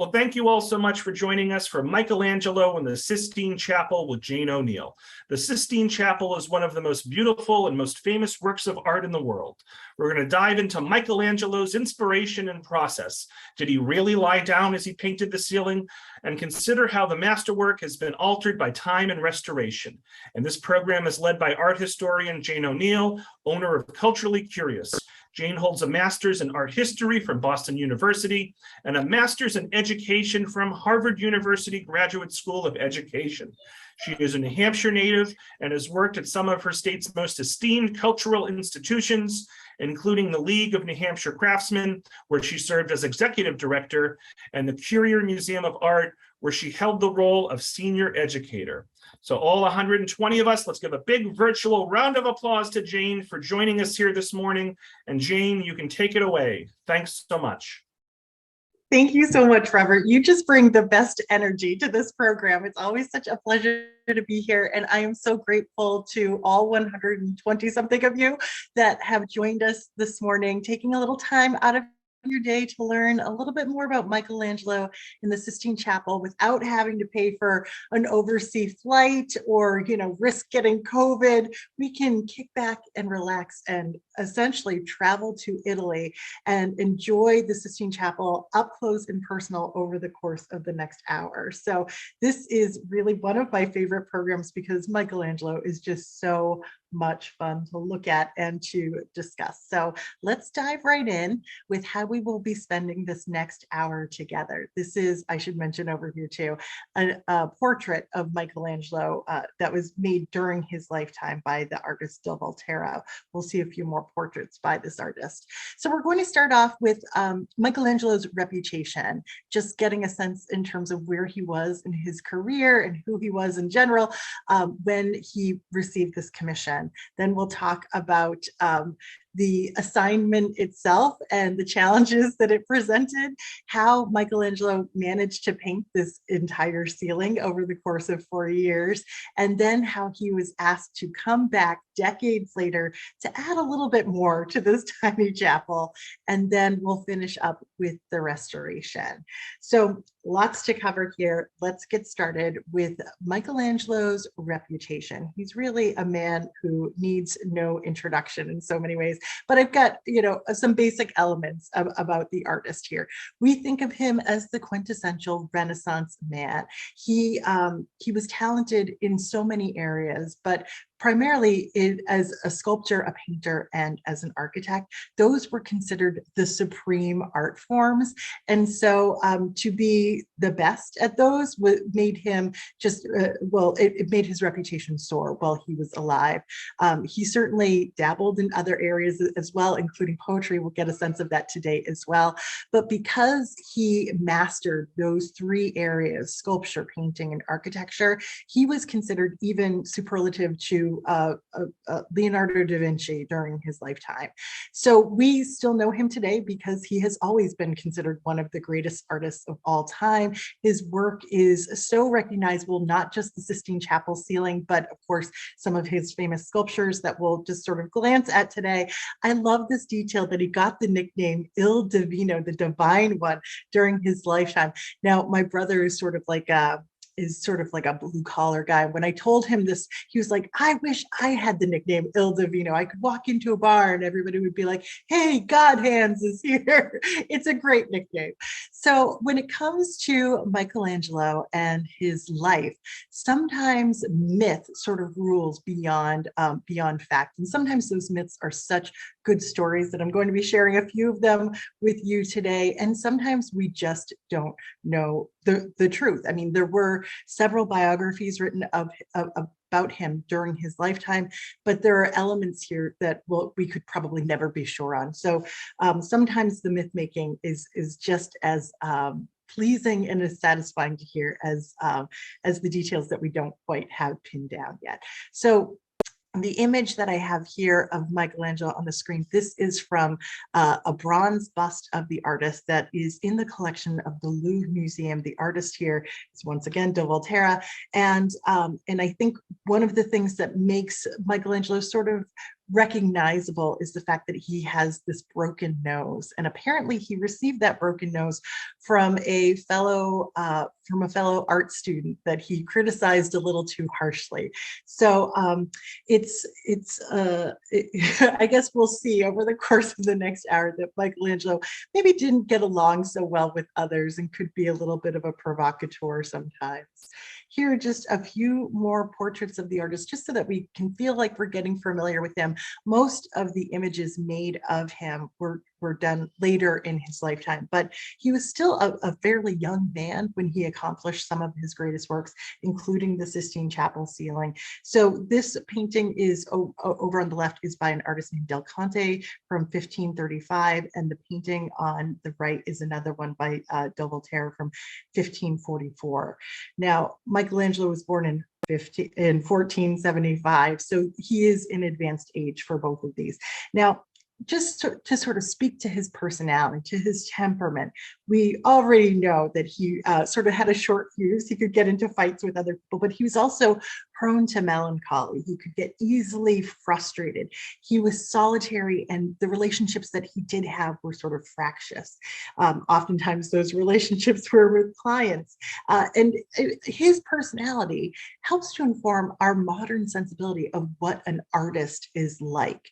Well, thank you all so much for joining us for Michelangelo and the Sistine Chapel with Jane Oneail. The Sistine Chapel is one of the most beautiful and most famous works of art in the world. We're going to dive into Michelangelo's inspiration and process. Did he really lie down as he painted the ceiling? And consider how the masterwork has been altered by time and restoration. And this program is led by art historian Jane Oneail, owner of Culturally Curious. Jane holds a master's in art history from Boston University and a master's in education from Harvard University Graduate School of Education. She is a New Hampshire native and has worked at some of her state's most esteemed cultural institutions, including the League of New Hampshire Craftsmen, where she served as executive director, and the Currier Museum of Art, where she held the role of senior educator. So all 120 of us, let's give a big virtual round of applause to Jane for joining us here this morning. And Jane, you can take it away. Thanks so much. Thank you so much, Robert. You just bring the best energy to this program. It's always such a pleasure to be here. And I am so grateful to all 120 something of you that have joined us this morning, taking a little time out of your day to learn a little bit more about Michelangelo in the Sistine Chapel without having to pay for an overseas flight or, risk getting COVID. We can kick back and relax and essentially travel to Italy and enjoy the Sistine Chapel up close and personal over the course of the next hour. So this is really one of my favorite programs because Michelangelo is just so much fun to look at and to discuss. So let's dive right in with how we will be spending this next hour together. This is, I should mention over here too, a portrait of Michelangelo that was made during his lifetime by the artist Del Volterra. We'll see a few more portraits by this artist. So we're going to start off with Michelangelo's reputation, just getting a sense in terms of where he was in his career and who he was in general when he received this commission. Then we'll talk about the assignment itself and the challenges that it presented, how Michelangelo managed to paint this entire ceiling over the course of 4 years, and then how he was asked to come back decades later to add a little bit more to this tiny chapel. And then we'll finish up with the restoration. So lots to cover here. Let's get started with Michelangelo's reputation. He's really a man who needs no introduction in so many ways, but I've got, some basic elements about the artist here. We think of him as the quintessential Renaissance man. He was talented in so many areas, but primarily as a sculptor, a painter, and as an architect. Those were considered the supreme art forms. And so to be the best at those made him just, it made his reputation soar while he was alive. He certainly dabbled in other areas as well, including poetry. We'll get a sense of that today as well. But because he mastered those three areas, sculpture, painting, and architecture, he was considered even superlative to Leonardo da Vinci during his lifetime. So we still know him today because he has always been considered one of the greatest artists of all time. His work is so recognizable, not just the Sistine Chapel ceiling, but of course, some of his famous sculptures that we'll just sort of glance at today. I love this detail that he got the nickname Il Divino, the divine one, during his lifetime. Now, my brother is sort of like a blue collar guy. When I told him this, he was like, I wish I had the nickname Il Divino. I could walk into a bar and everybody would be like, hey, God Hands is here. It's a great nickname. So when it comes to Michelangelo and his life, sometimes myth sort of rules beyond fact. And sometimes those myths are such good stories that I'm going to be sharing a few of them with you today. And sometimes we just don't know the truth. I mean, there were several biographies written about him during his lifetime, but there are elements here that we could probably never be sure on. So sometimes the myth making is just as pleasing and as satisfying to hear as the details that we don't quite have pinned down yet. So the image that I have here of Michelangelo on the screen, this is from a bronze bust of the artist that is in the collection of the Louvre Museum. The artist here is once again Del Volterra. And I think one of the things that makes Michelangelo sort of recognizable is the fact that he has this broken nose, and apparently he received that broken nose from a fellow art student that he criticized a little too harshly. So I guess we'll see over the course of the next hour that Michelangelo maybe didn't get along so well with others and could be a little bit of a provocateur sometimes. Here are just a few more portraits of the artist, just so that we can feel like we're getting familiar with him. Most of the images made of him were done later in his lifetime, but he was still a fairly young man when he accomplished some of his greatest works, including the Sistine Chapel ceiling. So this painting is over on the left is by an artist named Del Conte from 1535, and the painting on the right is another one by Del Voltaire from 1544. Now, Michelangelo was born in 1475, so he is in advanced age for both of these. Now, just to sort of speak to his personality, to his temperament, we already know that he sort of had a short fuse. He could get into fights with other people, but he was also prone to melancholy. He could get easily frustrated. He was solitary, and the relationships that he did have were sort of fractious. Oftentimes those relationships were with clients. And his personality helps to inform our modern sensibility of what an artist is like.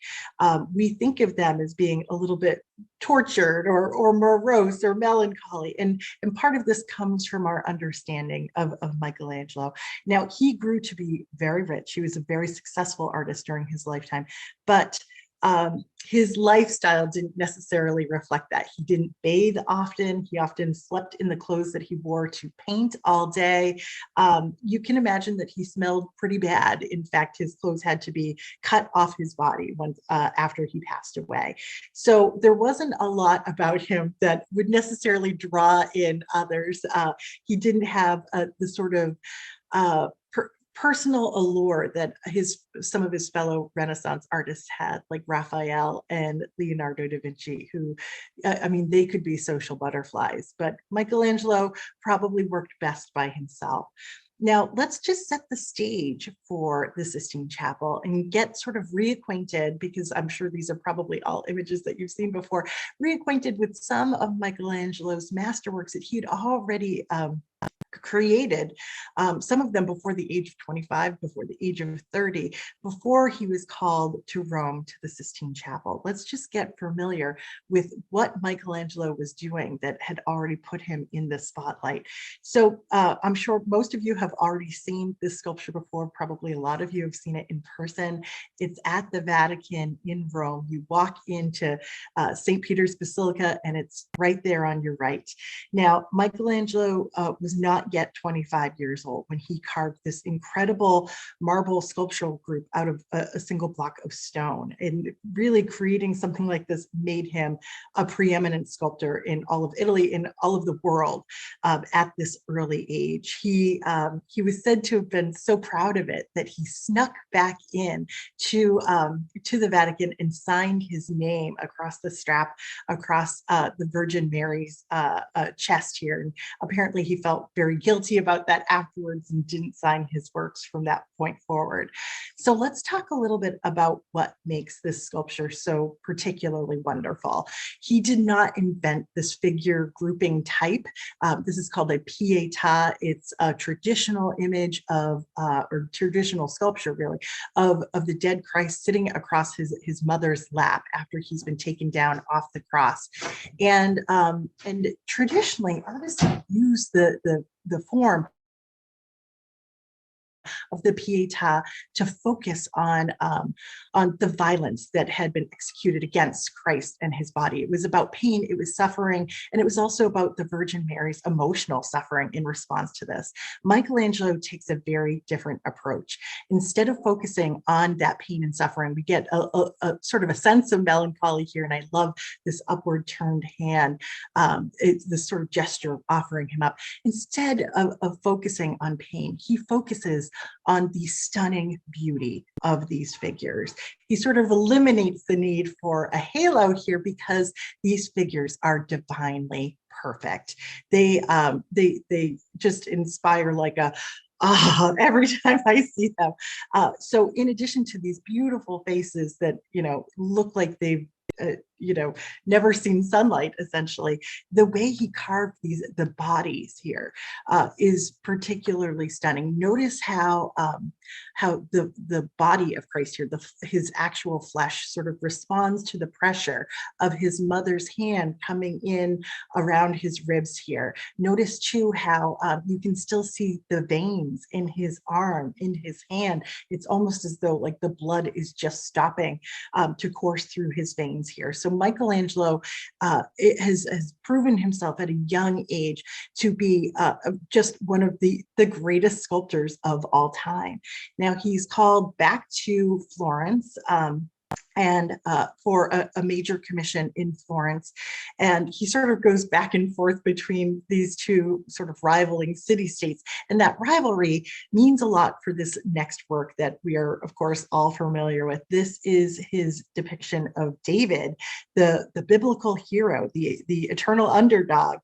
We think of them as being a little bit tortured or morose or melancholy. And part of this comes from our understanding of Michelangelo. Now, he grew to be very rich. He was a very successful artist during his lifetime, but his lifestyle didn't necessarily reflect that. He didn't bathe often. He often slept in the clothes that he wore to paint all day. You can imagine that he smelled pretty bad. In fact, his clothes had to be cut off his body once after he passed away. So there wasn't a lot about him that would necessarily draw in others. He didn't have the sort of personal allure that some of his fellow Renaissance artists had, like Raphael and Leonardo da Vinci, who, I mean, they could be social butterflies, but Michelangelo probably worked best by himself. Now, let's just set the stage for the Sistine Chapel and get sort of reacquainted, because I'm sure these are probably all images that you've seen before, reacquainted with some of Michelangelo's masterworks that he'd already created, some of them before the age of 25, before the age of 30, before he was called to Rome to the Sistine Chapel. Let's just get familiar with what Michelangelo was doing that had already put him in the spotlight. So I'm sure most of you have already seen this sculpture before. Probably a lot of you have seen it in person. It's at the Vatican in Rome. You walk into St. Peter's Basilica, and it's right there on your right. Now, Michelangelo was not yet 25 years old when he carved this incredible marble sculptural group out of a single block of stone. And really creating something like this made him a preeminent sculptor in all of Italy, in all of the world at this early age. He was said to have been so proud of it that he snuck back in to the Vatican and signed his name across the strap, across the Virgin Mary's chest here. And apparently he felt very guilty about that afterwards and didn't sign his works from that point forward. So let's talk a little bit about what makes this sculpture so particularly wonderful. He did not invent this figure grouping type. This is called a pietà. It's a traditional image of, or traditional sculpture really, of the dead Christ sitting across his mother's lap after he's been taken down off the cross. And traditionally, artists use the form of the Pietà to focus on the violence that had been executed against Christ and his body. It was about pain, it was suffering, and it was also about the Virgin Mary's emotional suffering in response to this. Michelangelo takes a very different approach. Instead of focusing on that pain and suffering, we get a sort of a sense of melancholy here, and I love this upward turned hand. It's this sort of gesture of offering him up. Instead of focusing on pain, he focuses on the stunning beauty of these figures. He sort of eliminates the need for a halo here because these figures are divinely perfect. They just inspire like every time I see them. So in addition to these beautiful faces that, look like they've never seen sunlight, essentially, the way he carved the bodies here is particularly stunning. Notice how the body of Christ here, his actual flesh, sort of responds to the pressure of his mother's hand coming in around his ribs here. Notice too how you can still see the veins in his arm, in his hand. It's almost as though like the blood is just stopping to course through his veins here. So Michelangelo has proven himself at a young age to be just one of the greatest sculptors of all time. Now he's called back to Florence and for a major commission in Florence. And he sort of goes back and forth between these two sort of rivaling city-states. And that rivalry means a lot for this next work that we are, of course, all familiar with. This is his depiction of David, the biblical hero, the eternal underdog.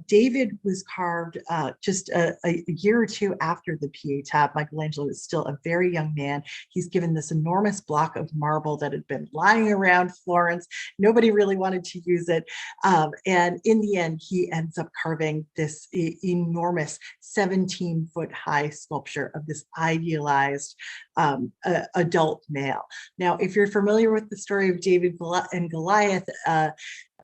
David was carved just a year or two after the Pietà. Michelangelo is still a very young man. He's given this enormous block of marble that had been lying around Florence. Nobody really wanted to use it. And in the end, he ends up carving this enormous 17-foot high sculpture of this idealized adult male. Now, if you're familiar with the story of David and Goliath,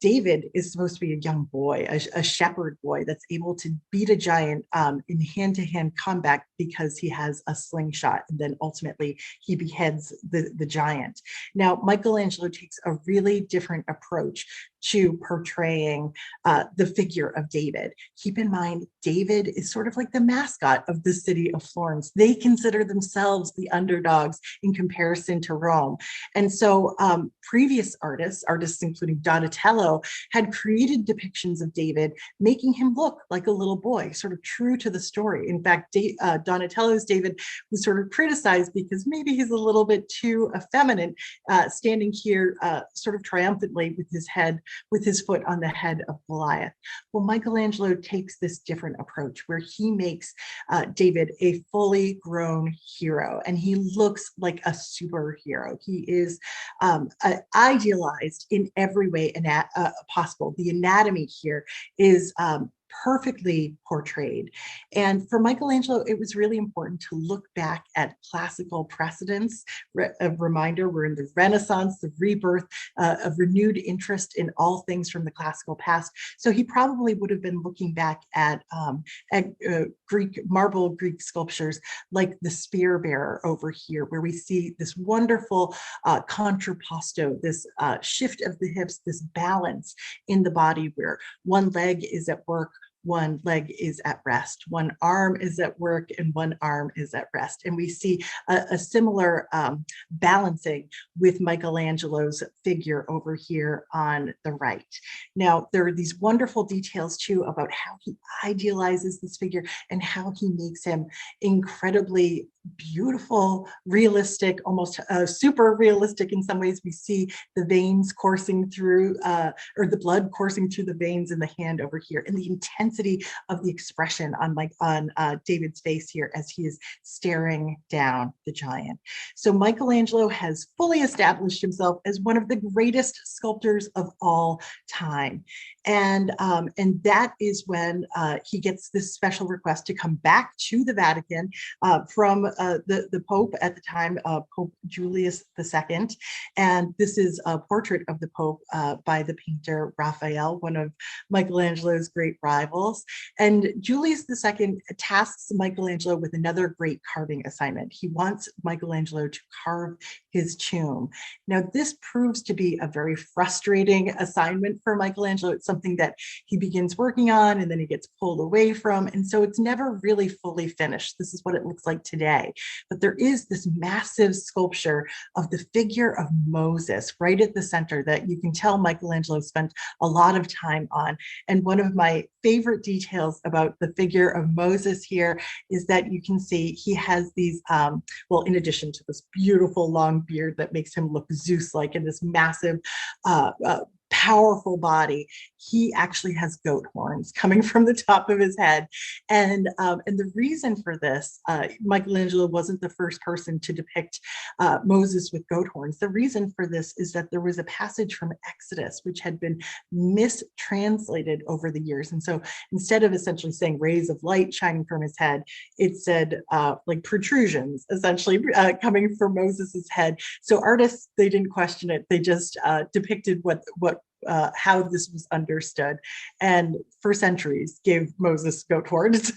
David is supposed to be a young boy, a shepherd boy that's able to beat a giant in hand-to-hand combat because he has a slingshot, and then ultimately he beheads the giant. Now, Michelangelo takes a really different approach to portraying the figure of David. Keep in mind, David is sort of like the mascot of the city of Florence. They consider themselves the underdogs in comparison to Rome. And so previous artists including Donatello, had created depictions of David, making him look like a little boy, sort of true to the story. In fact, Donatello's David was sort of criticized because maybe he's a little bit too effeminate, standing here sort of triumphantly with his foot on the head of Goliath. Well, Michelangelo takes this different approach where he makes David a fully grown hero, and he looks like a superhero. He is idealized in every way possible. The anatomy here is perfectly portrayed. And for Michelangelo, it was really important to look back at classical precedents. A reminder, we're in the Renaissance, the rebirth of renewed interest in all things from the classical past. So he probably would have been looking back at marble Greek sculptures like the spear bearer over here, where we see this wonderful contrapposto, this shift of the hips, this balance in the body where one leg is at work, one leg is at rest, one arm is at work, and one arm is at rest. And we see a similar balancing with Michelangelo's figure over here on the right. Now, there are these wonderful details too about how he idealizes this figure and how he makes him incredibly beautiful, realistic, almost super realistic in some ways. We see the veins coursing through, or the blood coursing through the veins in the hand over here, and the intensity of the expression on David's face here as he is staring down the giant. So Michelangelo has fully established himself as one of the greatest sculptors of all time. And that is when he gets this special request to come back to the Vatican from the Pope at the time, Pope Julius II. And this is a portrait of the Pope by the painter Raphael, one of Michelangelo's great rivals. And Julius II tasks Michelangelo with another great carving assignment. He wants Michelangelo to carve his tomb. Now, this proves to be a very frustrating assignment for Michelangelo. It's something that he begins working on and then he gets pulled away from. And so it's never really fully finished. This is what it looks like today. But there is this massive sculpture of the figure of Moses right at the center that you can tell Michelangelo spent a lot of time on. And one of my favorite details about the figure of Moses here is that you can see he has these, well, in addition to this beautiful long beard that makes him look Zeus-like, and this massive, powerful body, he actually has goat horns coming from the top of his head. And the reason for this, Michelangelo wasn't the first person to depict Moses with goat horns. The reason for this is that there was a passage from Exodus which had been mistranslated over the years. And so instead of essentially saying rays of light shining from his head, it said like protrusions essentially coming from Moses's head. So artists, they didn't question it. They just depicted how this was understood, and for centuries gave Moses goat horns,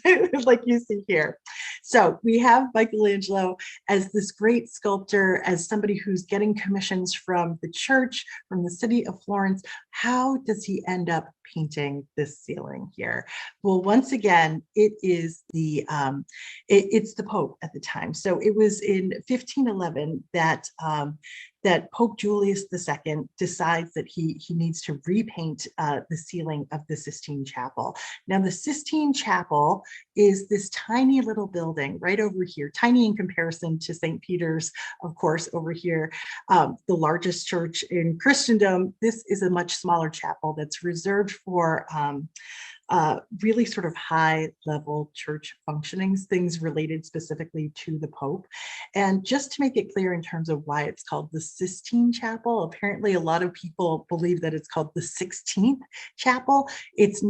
like you see here. So we have Michelangelo as this great sculptor, as somebody who's getting commissions from the church, from the city of Florence. How does he end up painting this ceiling here? Well, once again, it is it's the Pope at the time. So it was in 1511 that Pope Julius II decides that he needs to repaint the ceiling of the Sistine Chapel. Now, the Sistine Chapel is this tiny little building right over here, tiny in comparison to St. Peter's, of course, over here, the largest church in Christendom. This is a much smaller chapel that's reserved for really sort of high level church functionings, things related specifically to the Pope. And just to make it clear in terms of why it's called the Sistine Chapel, apparently a lot of people believe that it's called the 16th Chapel. It's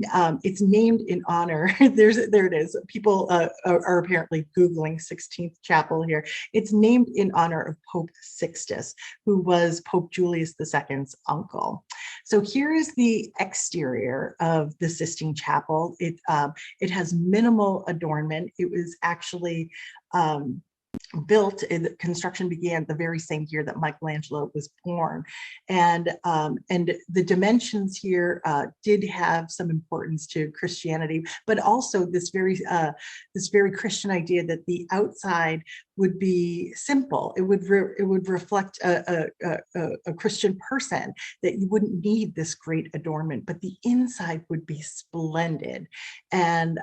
named in honor, there it is. People are apparently Googling 16th Chapel here. It's named in honor of Pope Sixtus, who was Pope Julius II's uncle. So here is the exterior of the Sistine Chapel. It has minimal adornment. It was actually built, construction began the very same year that Michelangelo was born. And the dimensions here did have some importance to Christianity, but also this very Christian idea that the outside would be simple. It would reflect a Christian person, that you wouldn't need this great adornment, but the inside would be splendid and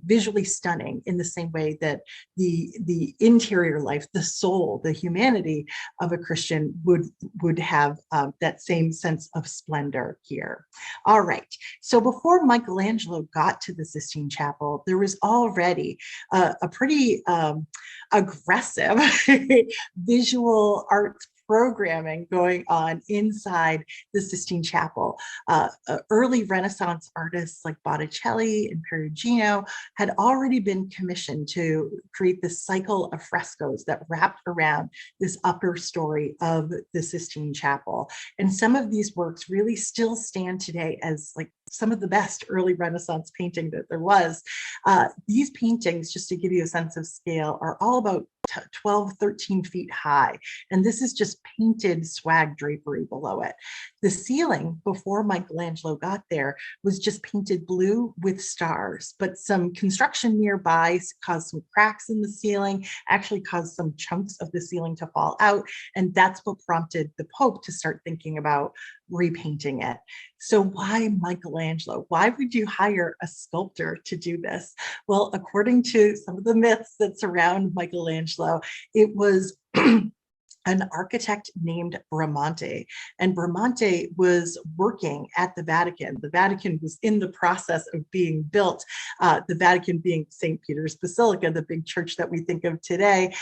visually stunning in the same way that the interior life, the soul, the humanity of a Christian would have that same sense of splendor here. All right, so before Michelangelo got to the Sistine Chapel, there was already a pretty aggressive visual arts programming going on inside the Sistine Chapel. Early Renaissance artists like Botticelli and Perugino had already been commissioned to create this cycle of frescoes that wrapped around this upper story of the Sistine Chapel. And some of these works really still stand today as like some of the best early Renaissance painting that there was. These paintings, just to give you a sense of scale, are all about 12, 13 feet high. And this is just painted swag drapery below it. The ceiling before Michelangelo got there was just painted blue with stars, but some construction nearby caused some cracks in the ceiling, actually caused some chunks of the ceiling to fall out. And that's what prompted the Pope to start thinking about repainting it. So why Michelangelo? Why would you hire a sculptor to do this? Well, according to some of the myths that surround Michelangelo, it was an architect named Bramante. And Bramante was working at the Vatican. The Vatican was in the process of being built, the Vatican being St. Peter's Basilica, the big church that we think of today.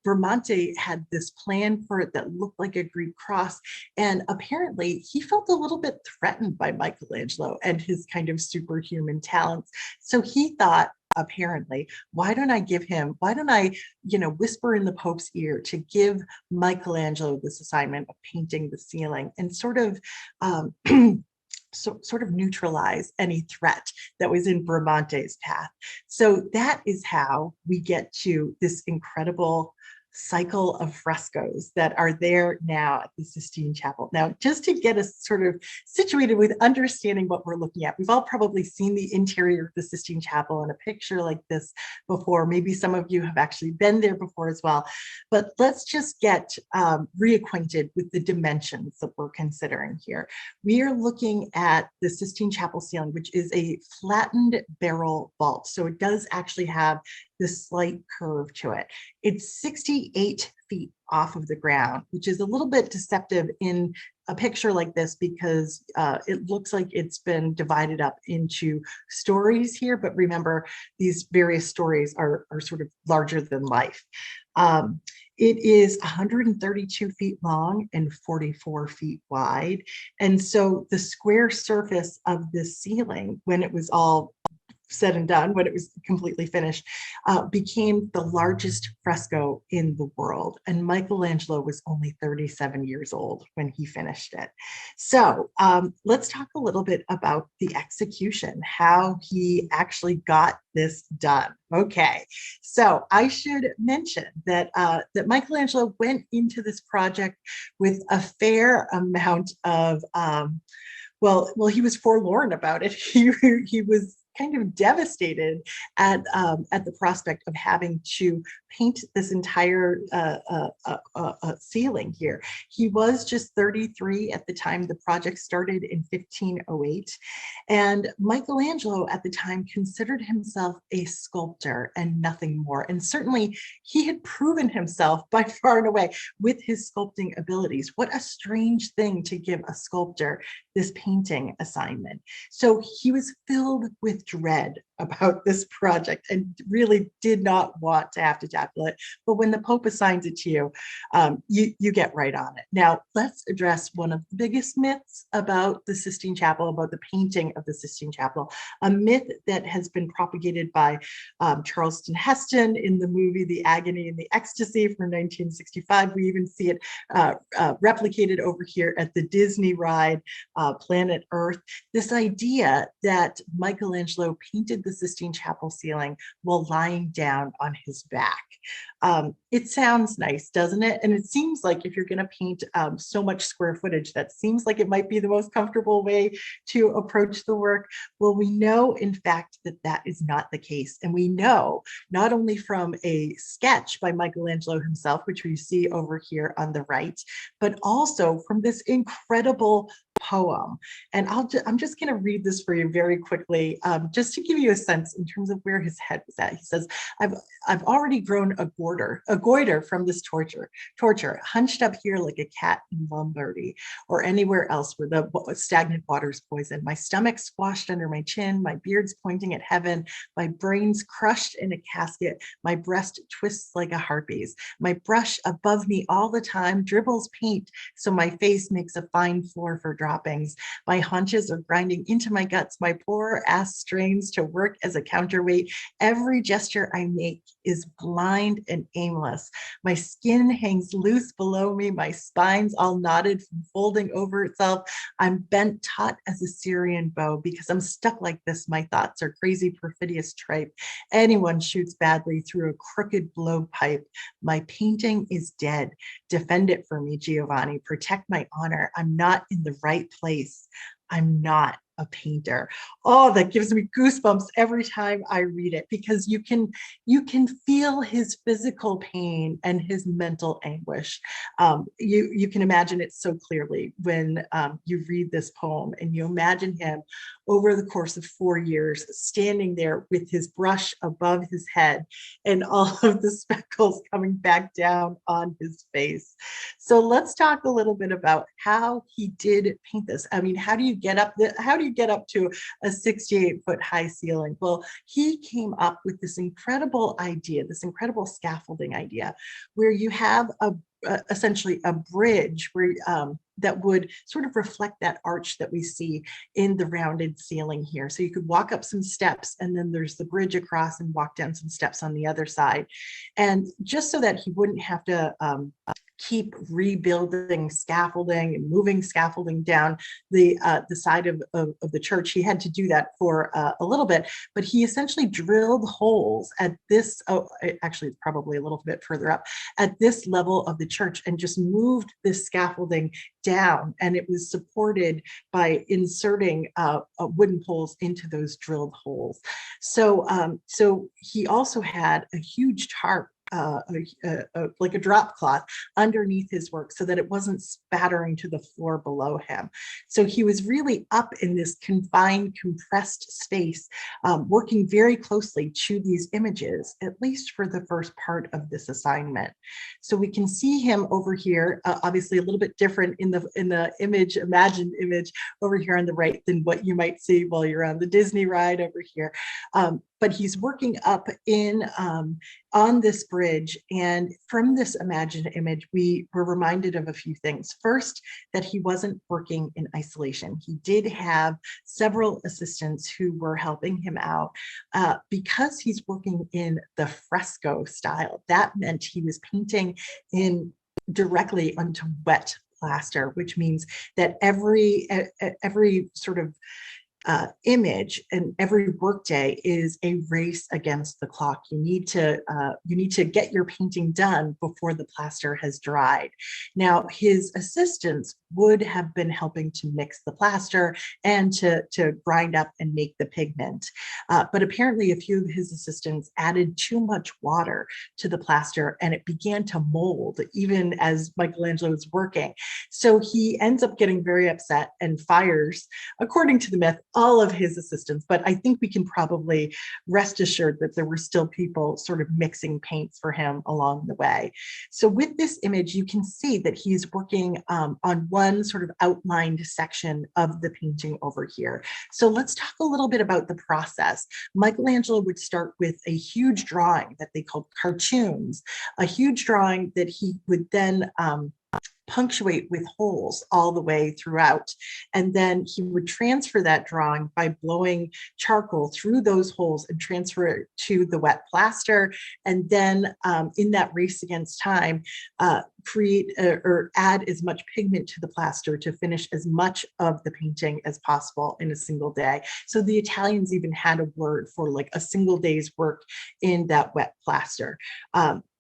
Bramante had this plan for it that looked like a Greek cross. And apparently he felt a little bit threatened by Michelangelo and his kind of superhuman talents. So he thought, apparently, why don't I whisper in the Pope's ear to give Michelangelo this assignment of painting the ceiling and sort of neutralize any threat that was in Bramante's path. So that is how we get to this incredible cycle of frescoes that are there now at the Sistine Chapel. Now, just to get us sort of situated with understanding what we're looking at, we've all probably seen the interior of the Sistine Chapel in a picture like this before. Maybe some of you have actually been there before as well. But let's just get reacquainted with the dimensions that we're considering here. We are looking at the Sistine Chapel ceiling, which is a flattened barrel vault. So it does actually have this slight curve to it. It's 68 feet off of the ground, which is a little bit deceptive in a picture like this because it looks like it's been divided up into stories here, but remember, these various stories are sort of larger than life. It is 132 feet long and 44 feet wide. And so the square surface of this ceiling, when it was all said and done, when it was completely finished, became the largest fresco in the world. And Michelangelo was only 37 years old when he finished it. So let's talk a little bit about the execution, how he actually got this done. Okay, so I should mention that that Michelangelo went into this project with a fair amount of well, he was forlorn about it. He was kind of devastated at the prospect of having to paint this entire ceiling here. He was just 33 at the time the project started in 1508. And Michelangelo at the time considered himself a sculptor and nothing more. And certainly he had proven himself by far and away with his sculpting abilities. What a strange thing to give a sculptor this painting assignment. So he was filled with dread about this project and really did not want to have to tackle it. But when the Pope assigns it to you, you get right on it. Now, let's address one of the biggest myths about the Sistine Chapel, about the painting of the Sistine Chapel, a myth that has been propagated by Charleston Heston in the movie The Agony and the Ecstasy from 1965. We even see it replicated over here at the Disney ride, Planet Earth. This idea that Michelangelo painted the Sistine Chapel ceiling while lying down on his back. It sounds nice, doesn't it? And it seems like if you're going to paint so much square footage, that seems like it might be the most comfortable way to approach the work. Well, we know, in fact, that that is not the case. And we know not only from a sketch by Michelangelo himself, which we see over here on the right, but also from this incredible poem. And I'm just going to read this for you very quickly, just to give you a sense in terms of where his head was at. He says, I've already grown a goiter from this torture, hunched up here like a cat in Lombardy or anywhere else where the stagnant waters poison. My stomach squashed under my chin, my beard's pointing at heaven, my brain's crushed in a casket, my breast twists like a harpy's. My brush above me all the time dribbles paint, so my face makes a fine floor for droppings. My haunches are grinding into my guts. My poor ass strains to work as a counterweight. Every gesture I make is blind and aimless. My skin hangs loose below me. My spine's all knotted from folding over itself. I'm bent taut as a Syrian bow because I'm stuck like this. My thoughts are crazy, perfidious tripe. Anyone shoots badly through a crooked blowpipe. My painting is dead. Defend it for me, Giovanni. Protect my honor. I'm not in the right place. I'm not a painter. Oh, that gives me goosebumps every time I read it, because you can feel his physical pain and his mental anguish. You can imagine it so clearly when you read this poem, and you imagine him over the course of 4 years standing there with his brush above his head and all of the speckles coming back down on his face. So let's talk a little bit about how he did paint this. I mean, how do you get up to a 68-foot high ceiling? Well, he came up with this incredible idea, this incredible scaffolding idea, where you have essentially a bridge where that would sort of reflect that arch that we see in the rounded ceiling here. So you could walk up some steps, and then there's the bridge across, and walk down some steps on the other side. And just so that he wouldn't have to keep rebuilding scaffolding and moving scaffolding down the side of the church, he had to do that for a little bit, but he essentially drilled holes at this, actually it's probably a little bit further up, at this level of the church, and just moved this scaffolding down, and it was supported by inserting wooden poles into those drilled holes. So he also had a huge tarp like a drop cloth underneath his work so that it wasn't spattering to the floor below him. So he was really up in this confined, compressed space, working very closely to these images, at least for the first part of this assignment. So we can see him over here, obviously a little bit different in the image, imagined image over here on the right than what you might see while you're on the Disney ride over here. But he's working up in on this bridge. And from this imagined image, we were reminded of a few things. First, that he wasn't working in isolation. He did have several assistants who were helping him out. Because he's working in the fresco style, that meant he was painting in directly onto wet plaster, which means that every sort of image and every workday is a race against the clock. You need to get your painting done before the plaster has dried. Now, his assistants would have been helping to mix the plaster and to grind up and make the pigment. But apparently a few of his assistants added too much water to the plaster and it began to mold even as Michelangelo was working. So he ends up getting very upset and fires, according to the myth, all of his assistants. But I think we can probably rest assured that there were still people sort of mixing paints for him along the way. So with this image, you can see that he's working on one sort of outlined section of the painting over here. So let's talk a little bit about the process. Michelangelo would start with a huge drawing that they called cartoons, a huge drawing that he would then punctuate with holes all the way throughout. And then he would transfer that drawing by blowing charcoal through those holes and transfer it to the wet plaster. And then in that race against time, create or add as much pigment to the plaster to finish as much of the painting as possible in a single day. So the Italians even had a word for like a single day's work in that wet plaster.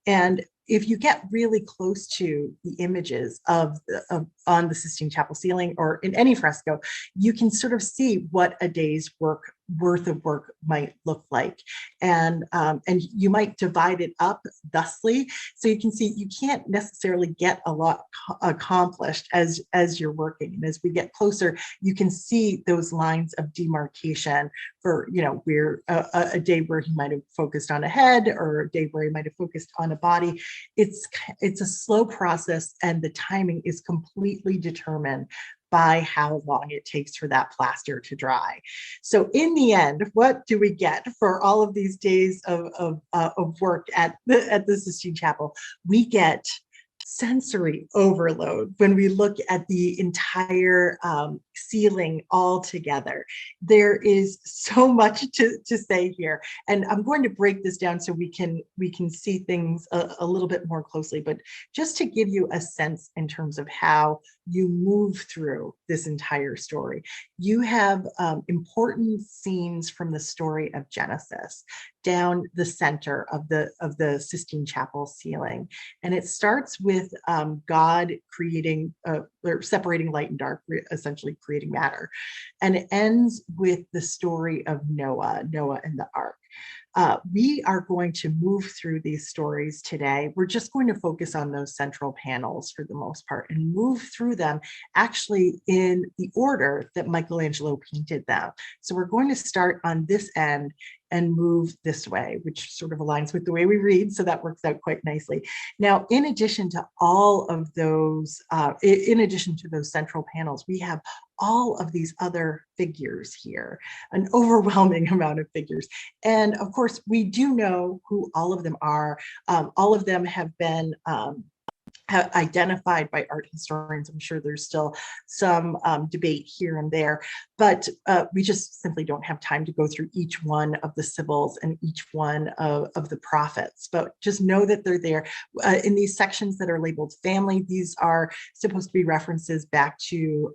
And if you get really close to the images on the Sistine Chapel ceiling or in any fresco, you can sort of see what a day's worth of work might look like. And you might divide it up thusly. So you can see you can't necessarily get a lot accomplished as you're working. And as we get closer, you can see those lines of demarcation for, where a day where he might have focused on a head or a day where he might have focused on a body. It's a slow process and the timing is completely determined by how long it takes for that plaster to dry. So in the end, what do we get for all of these days of work at the Sistine Chapel? We get sensory overload when we look at the entire ceiling all together. There is so much to say here, and I'm going to break this down so we can see things a little bit more closely, but just to give you a sense in terms of how you move through this entire story. You have important scenes from the story of Genesis down the center of the Sistine Chapel ceiling. And it starts with God creating or separating light and dark, essentially creating matter. And it ends with the story of Noah and the ark. We are going to move through these stories today. We're just going to focus on those central panels for the most part and move through them actually in the order that Michelangelo painted them. So we're going to start on this end and move this way, which sort of aligns with the way we read. So that works out quite nicely. Now, in addition to all of those, in addition to those central panels, we have all of these other figures here, an overwhelming amount of figures. And of course, we do know who all of them are. All of them have been identified by art historians. I'm sure there's still some debate here and there, but we just simply don't have time to go through each one of the Sibyls and each one of the prophets, but just know that they're there. In these sections that are labeled family, these are supposed to be references back to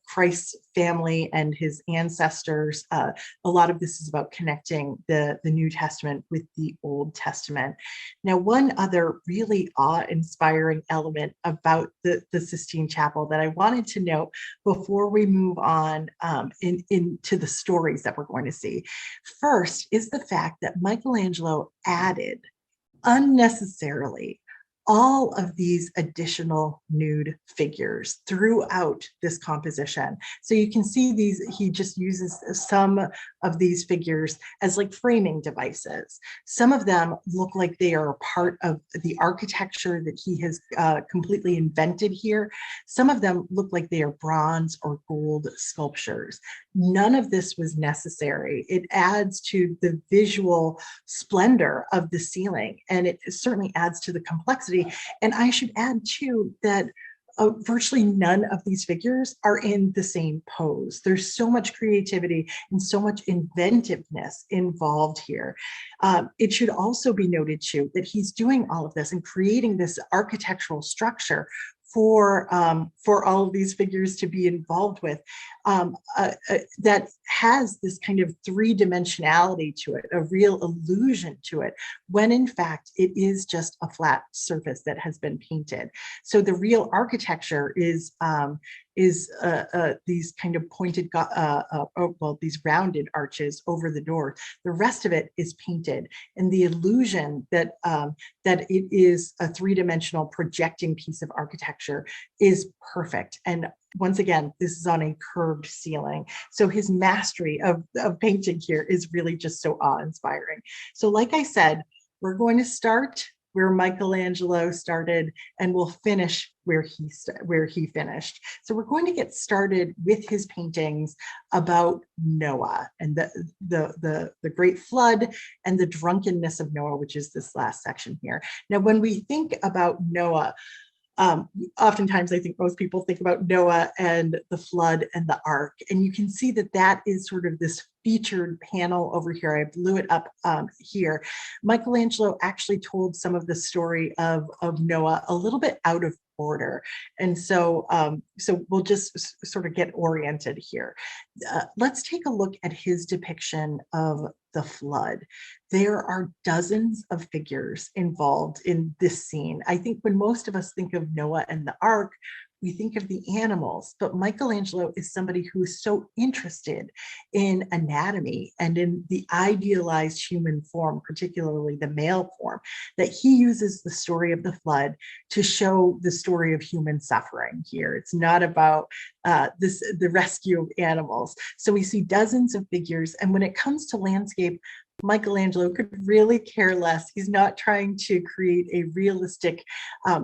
Christ's family and his ancestors. A lot of this is about connecting the New Testament with the Old Testament. Now, one other really awe-inspiring element about the Sistine Chapel that I wanted to note before we move on into the stories that we're going to see. First is the fact that Michelangelo added unnecessarily all of these additional nude figures throughout this composition. So you can see these, he just uses some of these figures as like framing devices. Some of them look like they are a part of the architecture that he has completely invented here. Some of them look like they are bronze or gold sculptures. None of this was necessary. It adds to the visual splendor of the ceiling, and it certainly adds to the complexity. And I should add too that virtually none of these figures are in the same pose. There's so much creativity and so much inventiveness involved here. It should also be noted too that he's doing all of this and creating this architectural structure for all of these figures to be involved with, that has this kind of three-dimensionality to it, a real illusion to it, when in fact it is just a flat surface that has been painted. So the real architecture is these kind of pointed, these rounded arches over the door. The rest of it is painted, and the illusion that that it is a three-dimensional projecting piece of architecture is perfect. And once again, this is on a curved ceiling. So his mastery of painting here is really just so awe-inspiring. So like I said, we're going to start where Michelangelo started, and we'll finish where he finished. So we're going to get started with his paintings about Noah and the great flood and the drunkenness of Noah, which is this last section here. Now, when we think about Noah, oftentimes I think most people think about Noah and the flood and the ark, and you can see that that is sort of this featured panel over here. I blew it up here. Michelangelo actually told some of the story of Noah a little bit out of order, and so so we'll just sort of get oriented here. Let's take a look at his depiction of the flood. There are dozens of figures involved in this scene. I think when most of us think of Noah and the ark, we think of the animals, but Michelangelo is somebody who is so interested in anatomy and in the idealized human form, particularly the male form, that he uses the story of the flood to show the story of human suffering here. It's not about the rescue of animals. So we see dozens of figures, and when it comes to landscape, Michelangelo could really care less. He's not trying to create a realistic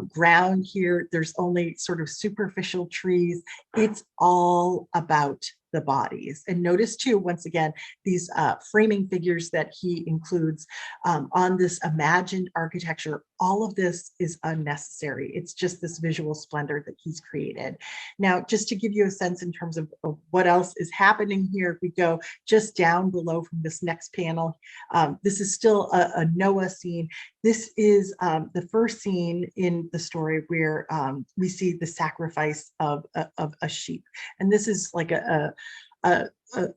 ground here. There's only sort of superficial trees. It's all about the bodies. And notice too, once again, these framing figures that he includes on this imagined architecture. All of this is unnecessary. It's just this visual splendor that he's created. Now, just to give you a sense in terms of what else is happening here, if we go just down below from this next panel, this is still a Noah scene. This is the first scene in the story where we see the sacrifice of a sheep. And this is like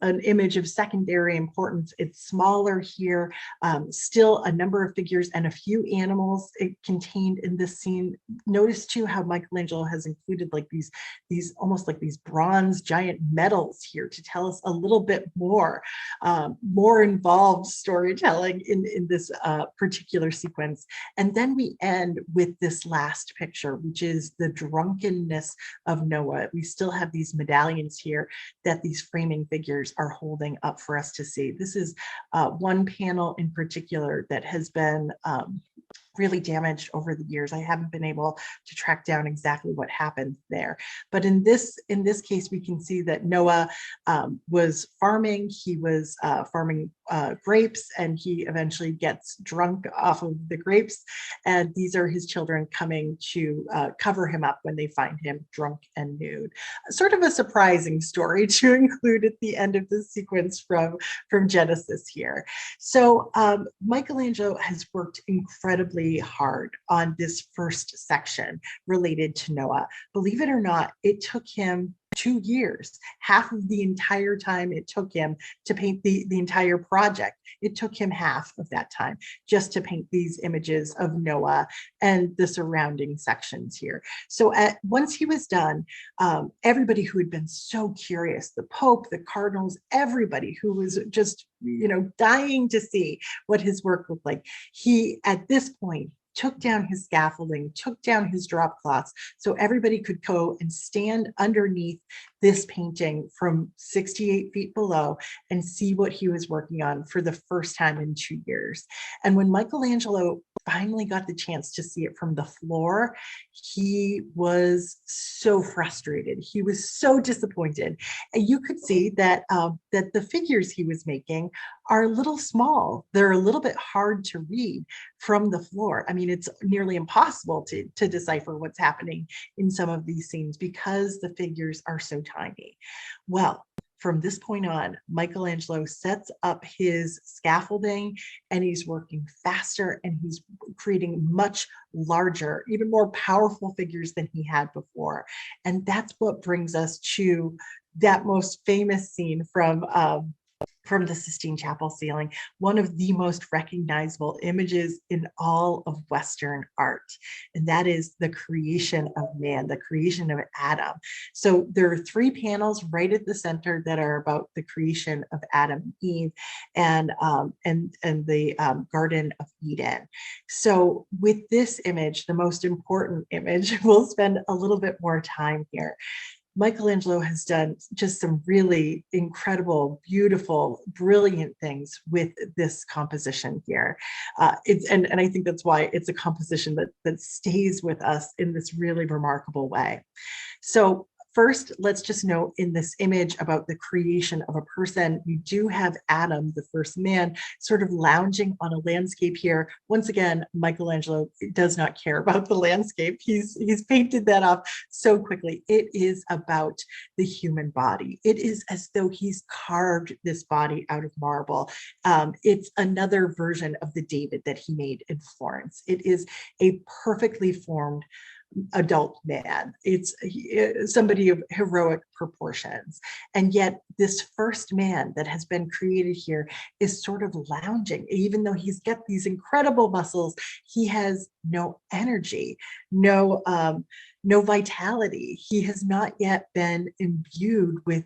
an image of secondary importance. It's smaller here, still a number of figures and a few animals contained in this scene. Notice too how Michelangelo has included like these almost like these bronze giant medals here to tell us a little bit more involved storytelling in this particular sequence. And then we end with this last picture, which is the drunkenness of Noah. We still have these medallions here that these framing figures are holding up for us to see. This is one panel in particular that has been really damaged over the years. I haven't been able to track down exactly what happened there. But in this case, we can see that Noah was farming. He was farming grapes, and he eventually gets drunk off of the grapes. And these are his children coming to cover him up when they find him drunk and nude. Sort of a surprising story to include at the end of the sequence from Genesis here. So Michelangelo has worked incredibly hard on this first section related to Noah. Believe it or not, it took him 2 years, half of the entire time it took him to paint the entire project. It took him half of that time just to paint these images of Noah and the surrounding sections here. So once he was done, everybody who had been so curious, the Pope, the cardinals, everybody who was just, dying to see what his work looked like, he, at this point, took down his scaffolding, took down his drop cloths, so everybody could go and stand underneath this painting from 68 feet below and see what he was working on for the first time in 2 years. And when Michelangelo finally got the chance to see it from the floor, he was so frustrated. He was so disappointed. And you could see that that the figures he was making are a little small. They're a little bit hard to read from the floor. I mean, it's nearly impossible to decipher what's happening in some of these scenes because the figures are so tiny. Well, from this point on, Michelangelo sets up his scaffolding and he's working faster and he's creating much larger, even more powerful figures than he had before. And that's what brings us to that most famous scene from the Sistine Chapel ceiling, one of the most recognizable images in all of Western art. And that is the creation of man, the creation of Adam. So there are 3 panels right at the center that are about the creation of Adam and Eve and the Garden of Eden. So with this image, the most important image, we'll spend a little bit more time here. Michelangelo has done just some really incredible, beautiful, brilliant things with this composition here. And I think that's why it's a composition that stays with us in this really remarkable way. So first, let's just note in this image about the creation of a person, you do have Adam, the first man, sort of lounging on a landscape here. Once again, Michelangelo does not care about the landscape. He's painted that off so quickly. It is about the human body. It is as though he's carved this body out of marble. It's another version of the David that he made in Florence. It is a perfectly formed adult man. It's somebody of heroic proportions. And yet this first man that has been created here is sort of lounging. Even though he's got these incredible muscles, he has no energy, no vitality. He has not yet been imbued with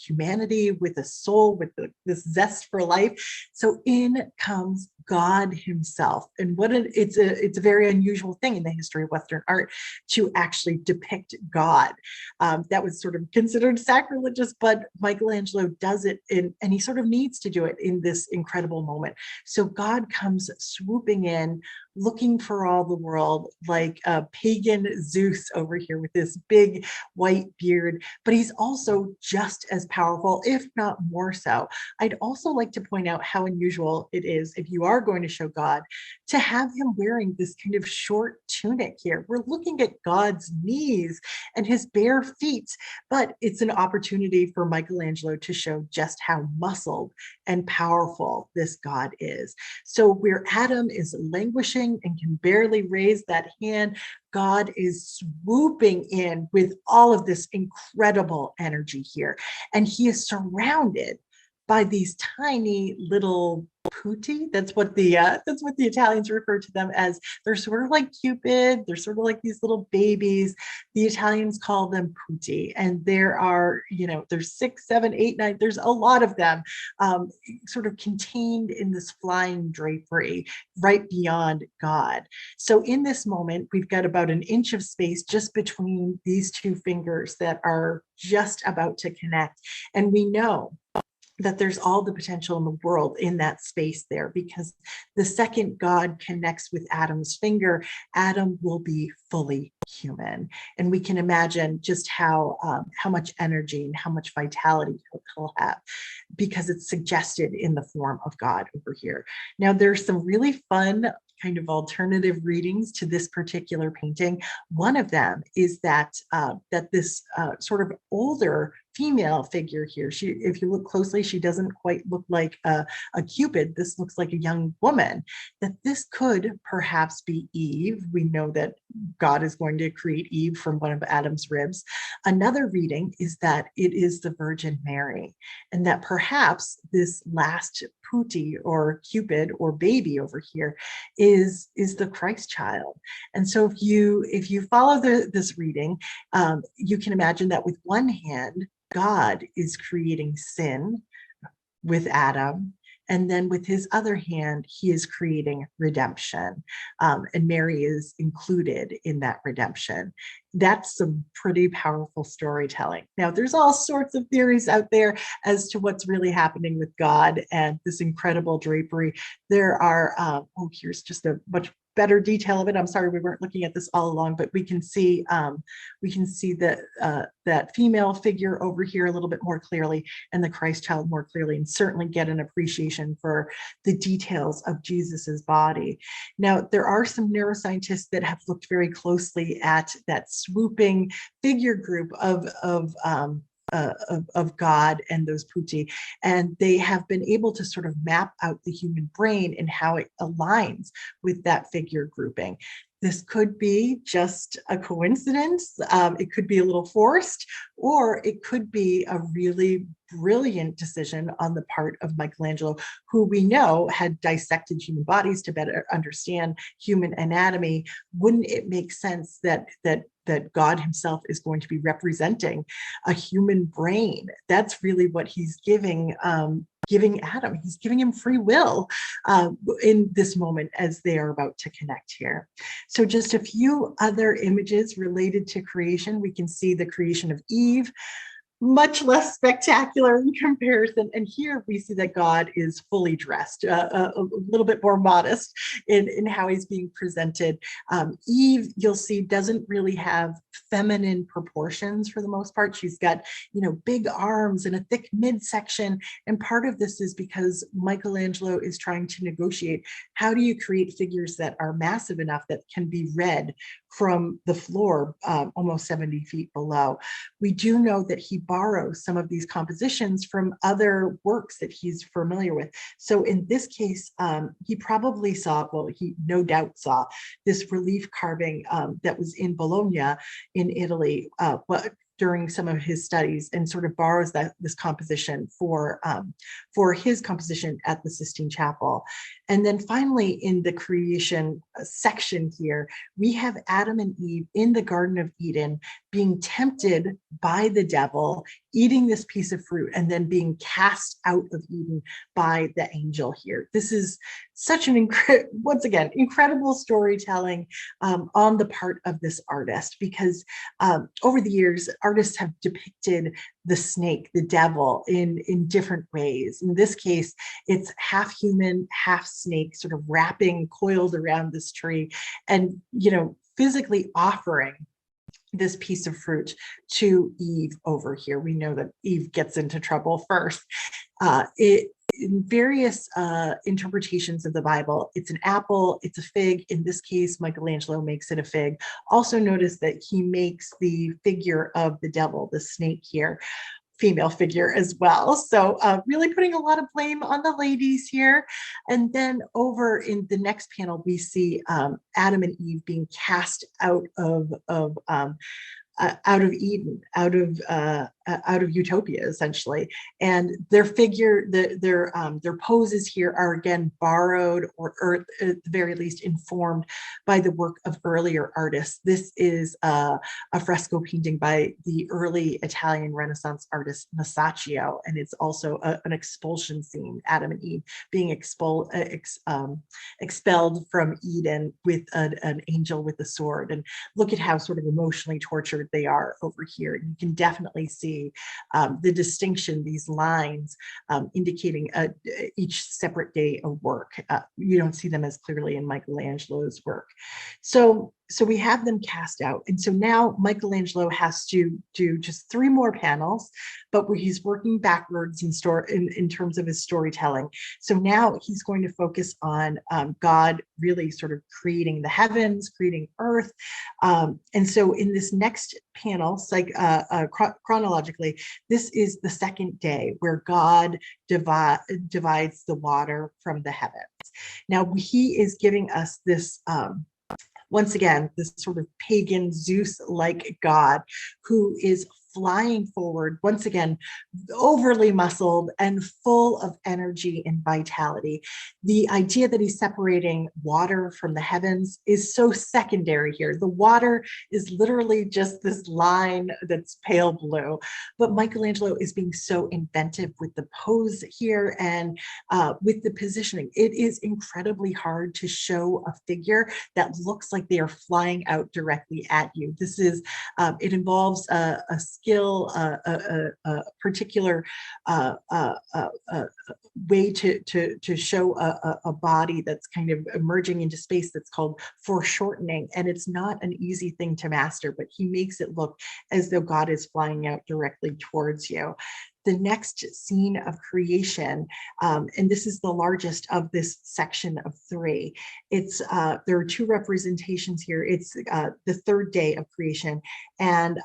humanity, with a soul, with this zest for life. So in comes God himself. And it's a very unusual thing in the history of Western art to actually depict God. That was sort of considered sacrilegious, but Michelangelo does it and he sort of needs to do it in this incredible moment. So God comes swooping in, looking for all the world, like a pagan Zeus over here with this big white beard, but he's also just as powerful, if not more so. I'd also like to point out how unusual it is, if you are going to show God, to have him wearing this kind of short tunic here. We're looking at God's knees and his bare feet, but it's an opportunity for Michelangelo to show just how muscled and powerful this God is. So where Adam is languishing and can barely raise that hand, God is swooping in with all of this incredible energy here. And he is surrounded by these tiny little putti. That's what the Italians refer to them as. They're sort of like Cupid. They're sort of like these little babies. The Italians call them putti, and there are, there's 6, 7, 8, 9. There's a lot of them, sort of contained in this flying drapery right beyond God. So in this moment, we've got about an inch of space just between these 2 fingers that are just about to connect, and we know that there's all the potential in the world in that space there, because the second God connects with Adam's finger, Adam will be fully human. And we can imagine just how much energy and how much vitality he'll have, because it's suggested in the form of God over here. Now, there's some really fun kind of alternative readings to this particular painting. One of them is that this sort of older female figure here, if you look closely, she doesn't quite look like a Cupid. This looks like a young woman, that this could perhaps be Eve. We know that God is going to create Eve from one of Adam's ribs. Another reading is that it is the Virgin Mary, and that perhaps this last putti or Cupid or baby over here is the Christ child. And so if you follow this reading, you can imagine that with one hand, God is creating sin with Adam. And then with his other hand, he is creating redemption. And Mary is included in that redemption. That's some pretty powerful storytelling. Now, there's all sorts of theories out there as to what's really happening with God and this incredible drapery. There are, here's just a much better detail of it. I'm sorry we weren't looking at this all along, but we can see that female figure over here a little bit more clearly, and the Christ child more clearly, and certainly get an appreciation for the details of Jesus's body. Now, there are some neuroscientists that have looked very closely at that swooping figure group of God and those putti, and they have been able to sort of map out the human brain and how it aligns with that figure grouping. This could be just a coincidence. It could be a little forced, or it could be a really brilliant decision on the part of Michelangelo, who we know had dissected human bodies to better understand human anatomy. Wouldn't it make sense that God himself is going to be representing a human brain? That's really what he's giving Adam. He's giving him free will in this moment as they are about to connect here. So just a few other images related to creation. We can see the creation of Eve, much less spectacular in comparison. And here we see that God is fully dressed, a little bit more modest in how he's being presented. Eve, you'll see, doesn't really have feminine proportions for the most part. She's got, big arms and a thick midsection. And part of this is because Michelangelo is trying to negotiate, how do you create figures that are massive enough that can be read from the floor almost 70 feet below. We do know that he borrows some of these compositions from other works that he's familiar with. So in this case, he probably saw, well, he no doubt saw this relief carving that was in Bologna in Italy during some of his studies, and sort of borrows this composition for his composition at the Sistine Chapel. And then finally, in the creation section here, we have Adam and Eve in the Garden of Eden being tempted by the devil, eating this piece of fruit, and then being cast out of Eden by the angel here. This is such an once again, incredible storytelling on the part of this artist, because over the years, artists have depicted the snake, the devil, in different ways. In this case, it's half human, half snake, sort of wrapping, coiled around this tree, and physically offering this piece of fruit to Eve over here. We know that Eve gets into trouble first. In various interpretations of the Bible, it's an apple, it's a fig. In this case, Michelangelo makes it a fig. Also notice that he makes the figure of the devil, the snake here, female figure as well. So really putting a lot of blame on the ladies here. And then over in the next panel, we see Adam and Eve being cast out of Eden, out of utopia, essentially. And their figure, their poses here are again borrowed, or at the very least informed by the work of earlier artists. This is a fresco painting by the early Italian Renaissance artist Masaccio, and it's also an expulsion scene, Adam and Eve being expelled from Eden with an angel with a sword. And look at how sort of emotionally tortured they are over here. You can definitely see the distinction, these lines indicating each separate day of work. You don't see them as clearly in Michelangelo's work. So we have them cast out. And so now Michelangelo has to do just 3 more panels, but where he's working backwards in terms of his storytelling. So now he's going to focus on God really sort of creating the heavens, creating earth. And so in this next panel, chronologically, this is the second day where God divides the water from the heavens. Now he is giving us this Once again, this sort of pagan Zeus-like god who is flying forward, once again, overly muscled and full of energy and vitality. The idea that he's separating water from the heavens is so secondary here. The water is literally just this line that's pale blue, but Michelangelo is being so inventive with the pose here and with the positioning. It is incredibly hard to show a figure that looks like they are flying out directly at you. This is, it involves a skill, a particular way to show a body that's kind of emerging into space that's called foreshortening. And it's not an easy thing to master, but he makes it look as though God is flying out directly towards you. The next scene of creation, and this is the largest of this section of 3. It's there are 2 representations here. It's the 3rd day of creation, and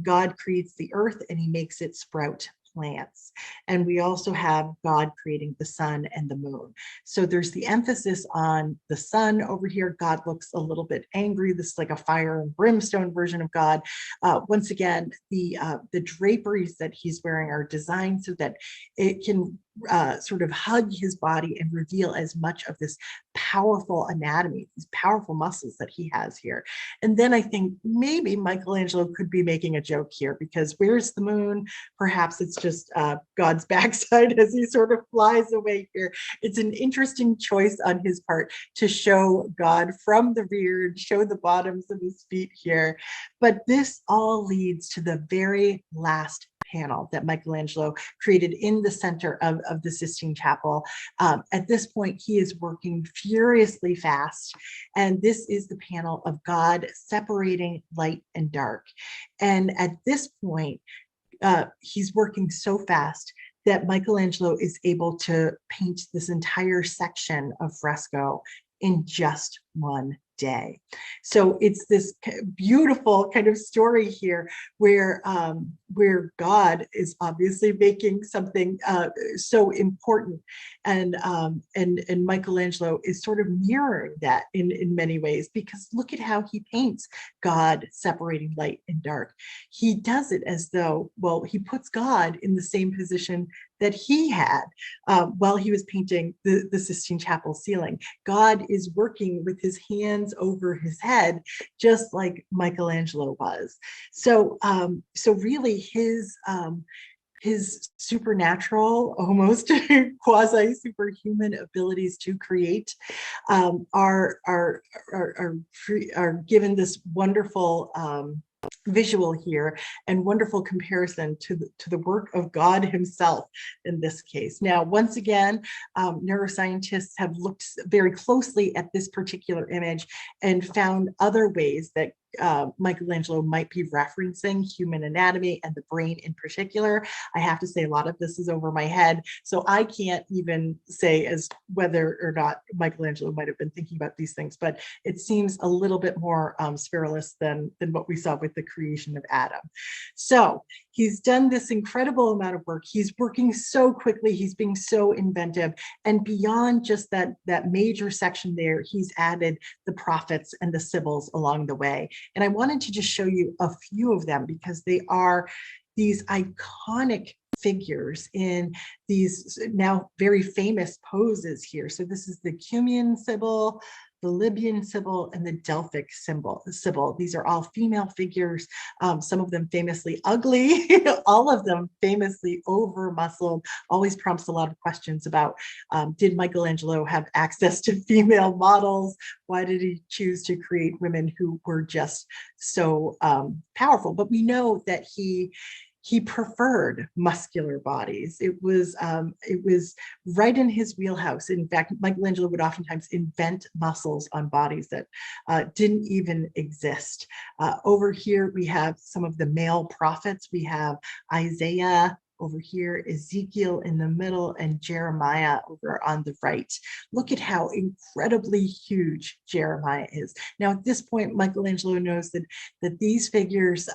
God creates the earth and he makes it sprout plants. And we also have God creating the sun and the moon. So there's the emphasis on the sun over here. God looks a little bit angry. This is like a fire and brimstone version of God. Once again, the draperies that he's wearing are designed so that it can sort of hug his body and reveal as much of this powerful anatomy, these powerful muscles that he has here. And then I think maybe Michelangelo could be making a joke here, because where's the moon? Perhaps it's just God's backside as he sort of flies away here. It's an interesting choice on his part to show God from the rear, show the bottoms of his feet here. But this all leads to the very last panel that Michelangelo created in the center of the Sistine Chapel. At this point, he is working furiously fast, and this is the panel of God separating light and dark. And at this point, he's working so fast that Michelangelo is able to paint this entire section of fresco in just one day. So it's this beautiful kind of story here where God is obviously making something so important, and Michelangelo is sort of mirroring that in many ways, because look at how he paints God separating light and dark. He does it as though, well, he puts God in the same position that he had while he was painting the Sistine Chapel ceiling. God is working with his hands over his head, just like Michelangelo was. So, so really his supernatural, almost quasi-superhuman abilities to create are given this wonderful visual here and wonderful comparison to the work of God himself in this case. Now, once again, neuroscientists have looked very closely at this particular image and found other ways that Michelangelo might be referencing human anatomy and the brain in particular. I have to say a lot of this is over my head, so I can't even say as whether or not Michelangelo might have been thinking about these things, but it seems a little bit more spiritualist than what we saw with the creation of Adam. So he's done this incredible amount of work. He's working so quickly. He's being so inventive. And beyond just that major section there, he's added the prophets and the sibyls along the way. And I wanted to just show you a few of them because they are these iconic figures in these now very famous poses here. So this is the Cumaean Sibyl, the Libyan Sibyl, and the Delphic Sibyl. These are all female figures, some of them famously ugly, all of them famously over-muscled. Always prompts a lot of questions about, did Michelangelo have access to female models? Why did he choose to create women who were just so powerful? But we know that he preferred muscular bodies. It was right in his wheelhouse. In fact, Michelangelo would oftentimes invent muscles on bodies that didn't even exist. Over here, we have some of the male prophets. We have Isaiah, over here, Ezekiel in the middle, and Jeremiah over on the right. Look at how incredibly huge Jeremiah is. Now, at this point, Michelangelo knows that these figures,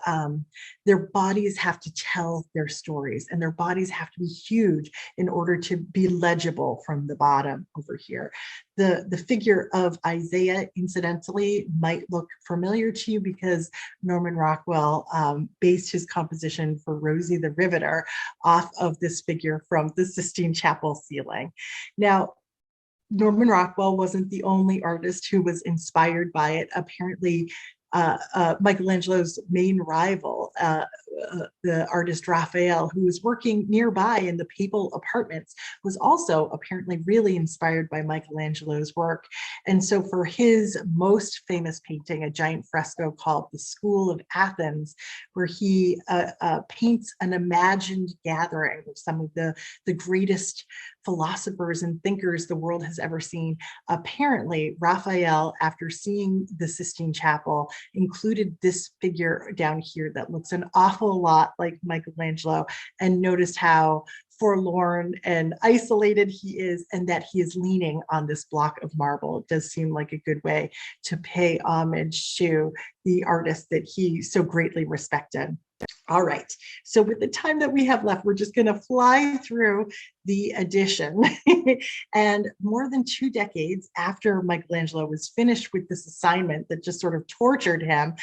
their bodies have to tell their stories, and their bodies have to be huge in order to be legible from the bottom over here. The figure of Isaiah, incidentally, might look familiar to you because Norman Rockwell based his composition for Rosie the Riveter off of this figure from the Sistine Chapel ceiling. Now, Norman Rockwell wasn't the only artist who was inspired by it. Apparently, Michelangelo's main rival, the artist Raphael, who was working nearby in the papal apartments, was also apparently really inspired by Michelangelo's work. And so for his most famous painting, a giant fresco called The School of Athens, where he paints an imagined gathering of some of the greatest philosophers and thinkers the world has ever seen. Apparently, Raphael, after seeing the Sistine Chapel, included this figure down here that looks an awful lot like Michelangelo, and noticed how forlorn and isolated he is, and that he is leaning on this block of marble. It does seem like a good way to pay homage to the artist that he so greatly respected. All right, so with the time that we have left, we're just going to fly through the edition. And more than 2 decades after Michelangelo was finished with this assignment that just sort of tortured him,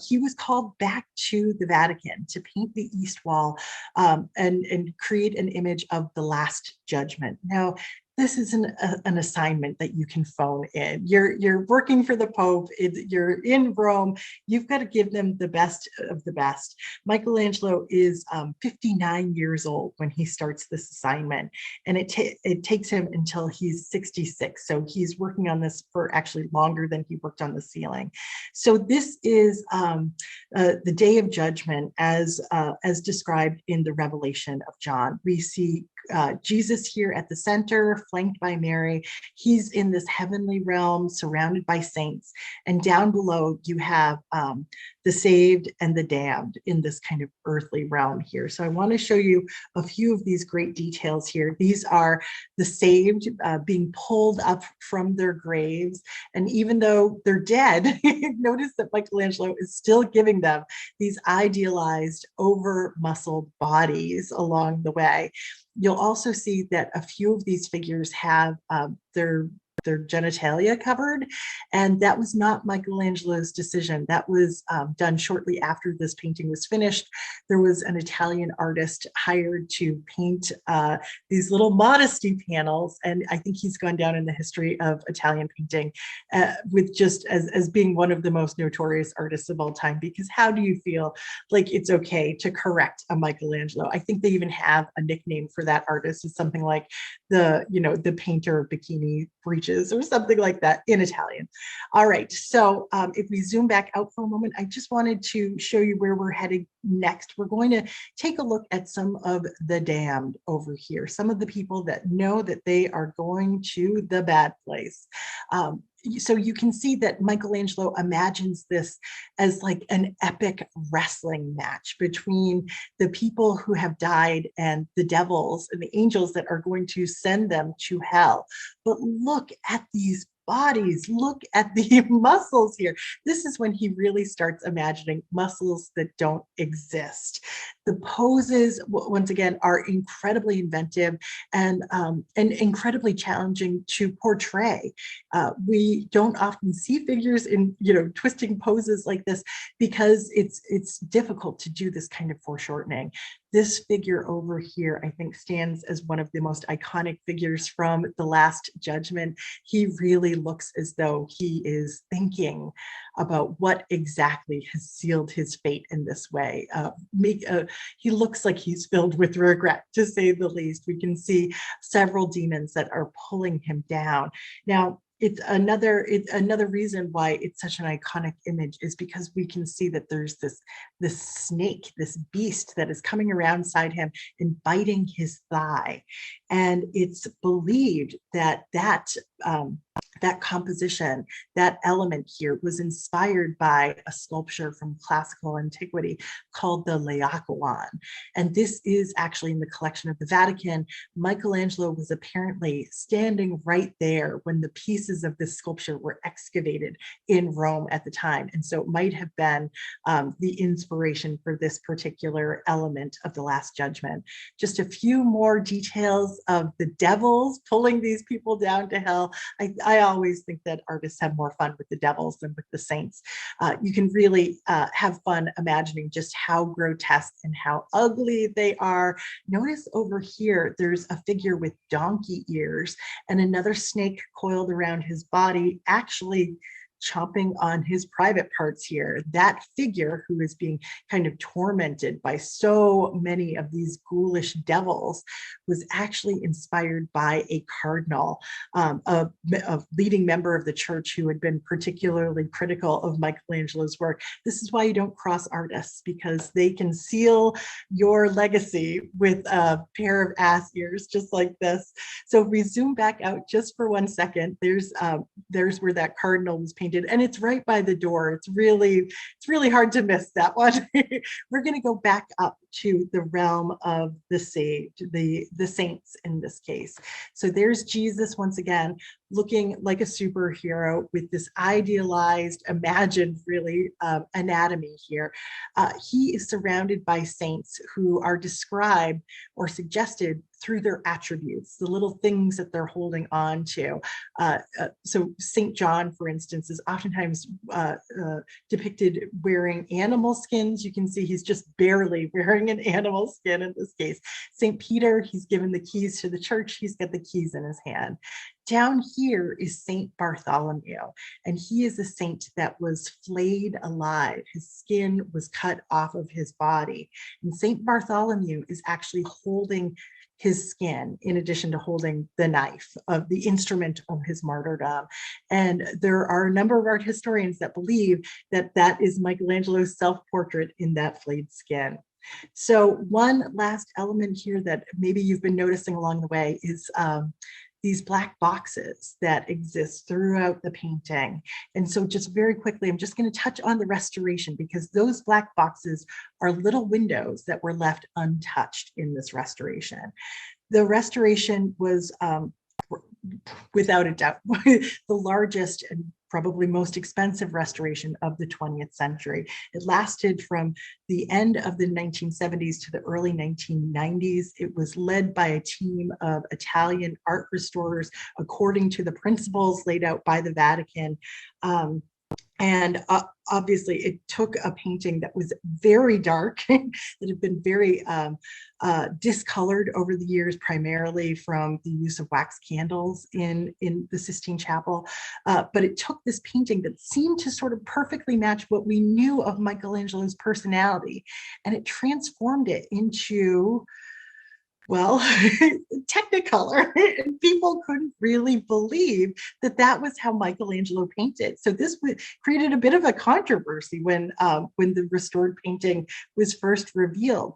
he was called back to the Vatican to paint the East Wall and create an image of the Last Judgment. Now, this is an assignment that you can phone in. You're working for the Pope, you're in Rome, you've got to give them the best of the best. Michelangelo is 59 years old when he starts this assignment, and it takes him until he's 66. So he's working on this for actually longer than he worked on the ceiling. So this is the Day of Judgment as described in the Revelation of John. We see Jesus here at the center, flanked by Mary. He's in this heavenly realm surrounded by saints. And down below, you have the saved and the damned in this kind of earthly realm here. So I want to show you a few of these great details here. These are the saved being pulled up from their graves. And even though they're dead, notice that Michelangelo is still giving them these idealized, over-muscled bodies along the way. You'll also see that a few of these figures have their genitalia covered, and that was not Michelangelo's decision. That was done shortly after this painting was finished. There was an Italian artist hired to paint these little modesty panels, and I think he's gone down in the history of Italian painting with just as being one of the most notorious artists of all time, because how do you feel like it's okay to correct a Michelangelo? I think they even have a nickname for that artist. It's something like the painter of bikini breeches or something like that in Italian. All right, so if we zoom back out for a moment, I just wanted to show you where we're headed next. We're going to take a look at some of the damned over here, some of the people that know that they are going to the bad place. So you can see that Michelangelo imagines this as like an epic wrestling match between the people who have died and the devils and the angels that are going to send them to hell. But look at these bodies, look at the muscles here. This is when he really starts imagining muscles that don't exist. The poses, once again, are incredibly inventive and incredibly challenging to portray. We don't often see figures in twisting poses like this because it's difficult to do this kind of foreshortening. This figure over here, I think, stands as one of the most iconic figures from The Last Judgment. He really looks as though he is thinking about what exactly has sealed his fate in this way. He looks like he's filled with regret, to say the least. We can see several demons that are pulling him down. Now, it's another reason why it's such an iconic image is because we can see that there's this snake, this beast that is coming around inside him and biting his thigh. And it's believed that that composition, that element here was inspired by a sculpture from classical antiquity called the Laocoon. And this is actually in the collection of the Vatican. Michelangelo was apparently standing right there when the pieces of this sculpture were excavated in Rome at the time. And so it might have been the inspiration for this particular element of the Last Judgment. Just a few more details of the devils pulling these people down to hell. I always think that artists have more fun with the devils than with the saints. You can really have fun imagining just how grotesque and how ugly they are. Notice over here, there's a figure with donkey ears and another snake coiled around his body, actually chomping on his private parts here. That figure, who is being kind of tormented by so many of these ghoulish devils, was actually inspired by a cardinal, a leading member of the church who had been particularly critical of Michelangelo's work. This is why you don't cross artists, because they can seal your legacy with a pair of ass ears just like this. So if we zoom back out just for 1 second, there's where that cardinal was painted. And it's right by the door. It's really hard to miss that one. We're going to go back up to the realm of the saved, the saints in this case. So there's Jesus once again, looking like a superhero with this idealized, imagined really anatomy here. He is surrounded by saints who are described or suggested through their attributes, the little things that they're holding on to. So St. John, for instance, is oftentimes depicted wearing animal skins. You can see he's just barely wearing an animal skin in this case. St. Peter, he's given the keys to the church. He's got the keys in his hand. Down here is St. Bartholomew, and he is a saint that was flayed alive. His skin was cut off of his body. And St. Bartholomew is actually holding his skin in addition to holding the knife of the instrument of his martyrdom. And there are a number of art historians that believe that that is Michelangelo's self-portrait in that flayed skin. So one last element here that maybe you've been noticing along the way is these black boxes that exist throughout the painting. And so just very quickly, I'm just going to touch on the restoration, because those black boxes are little windows that were left untouched in this restoration. The restoration was without a doubt the largest and probably most expensive restoration of the 20th century. It lasted from the end of the 1970s to the early 1990s. It was led by a team of Italian art restorers according to the principles laid out by the Vatican. And obviously, it took a painting that was very dark, that had been very discolored over the years, primarily from the use of wax candles in the Sistine Chapel. But it took this painting that seemed to sort of perfectly match what we knew of Michelangelo's personality, and it transformed it into, well, Technicolor. And people couldn't really believe that that was how Michelangelo painted. So this created a bit of a controversy when the restored painting was first revealed.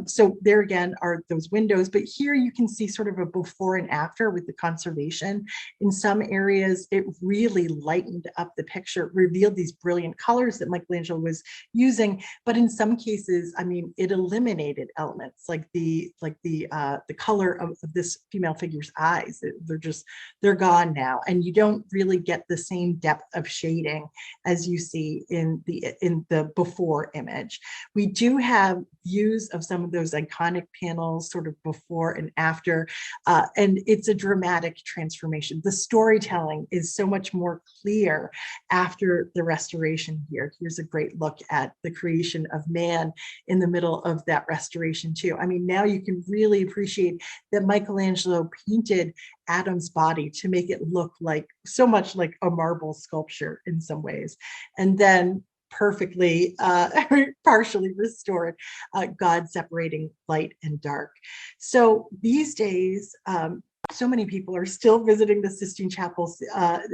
So there again are those windows, but here you can see sort of a before and after with the conservation. In some areas, it really lightened up the picture, revealed these brilliant colors that Michelangelo was using. But in some cases, I mean, it eliminated elements like the color of this female figure's eyes. They're gone now, and you don't really get the same depth of shading as you see in the before image. We do have views of some of those iconic panels sort of before and after, and it's a dramatic transformation. The storytelling is so much more clear after the restoration here. Here's a great look at the creation of man in the middle of that restoration too. I mean, now you can really appreciate that Michelangelo painted Adam's body to make it look like so much like a marble sculpture in some ways, and then perfectly partially restored God separating light and dark. So these days, so many people are still visiting the Sistine Chapel,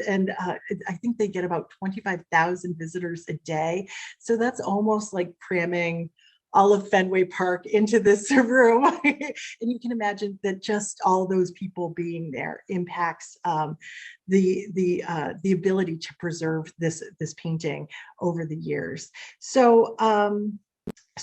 and I think they get about 25,000 visitors a day. So that's almost like cramming all of Fenway Park into this room. And you can imagine that just all those people being there impacts the ability to preserve this painting over the years. So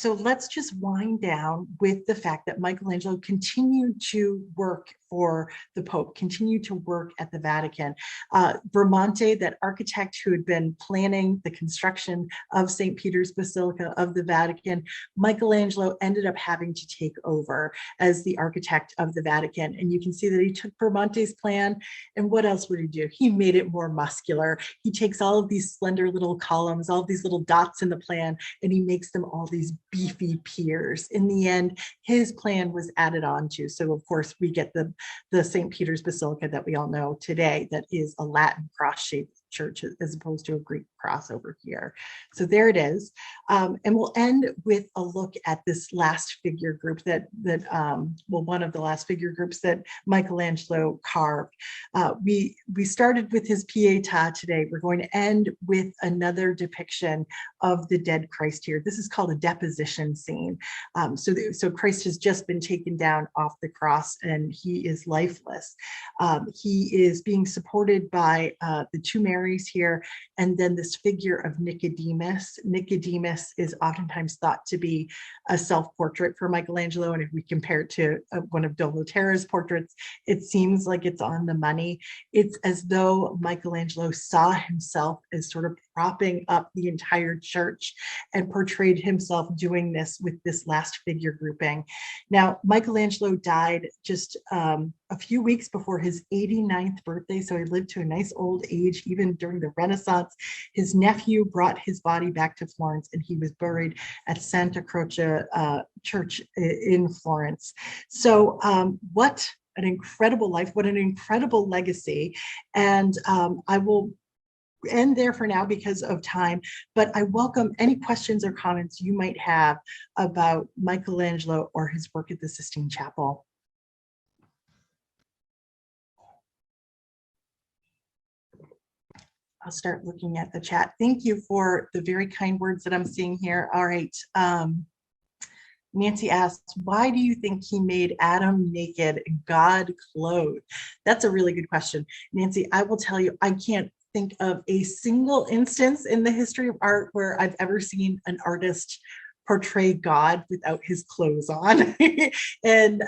let's just wind down with the fact that Michelangelo continued to work for the Pope, continued to work at the Vatican. Bramante, that architect who had been planning the construction of St. Peter's Basilica of the Vatican, Michelangelo ended up having to take over as the architect of the Vatican. And you can see that he took Bramante's plan, and what else would he do? He made it more muscular. He takes all of these slender little columns, all of these little dots in the plan, and he makes them all these beefy piers. In the end, his plan was added on to. So of course we get the St. Peter's Basilica that we all know today, that is a Latin cross-shaped church as opposed to a Greek cross over here. So there it is. And we'll end with a look at this last figure group one of the last figure groups that Michelangelo carved. We started with his Pietà today. We're going to end with another depiction of the dead Christ here. This is called a deposition scene. So Christ has just been taken down off the cross and he is lifeless. He is being supported by the two Marys here, and then this figure of Nicodemus. Nicodemus is oftentimes thought to be a self-portrait for Michelangelo, and if we compare it to one of Doloterra's portraits, it seems like it's on the money. It's as though Michelangelo saw himself as sort of propping up the entire church and portrayed himself doing this with this last figure grouping. Now, Michelangelo died just a few weeks before his 89th birthday, so he lived to a nice old age, even during the Renaissance. His nephew brought his body back to Florence, and he was buried at Santa Croce Church in Florence. So what an incredible life, what an incredible legacy. And I will end there for now because of time, but I welcome any questions or comments you might have about Michelangelo or his work at the Sistine Chapel. I'll start looking at the chat. Thank you for the very kind words that I'm seeing here. All right. Nancy asked, why do you think he made Adam naked and God clothed? That's a really good question. Nancy, I will tell you, I can't think of a single instance in the history of art where I've ever seen an artist portray God without his clothes on. And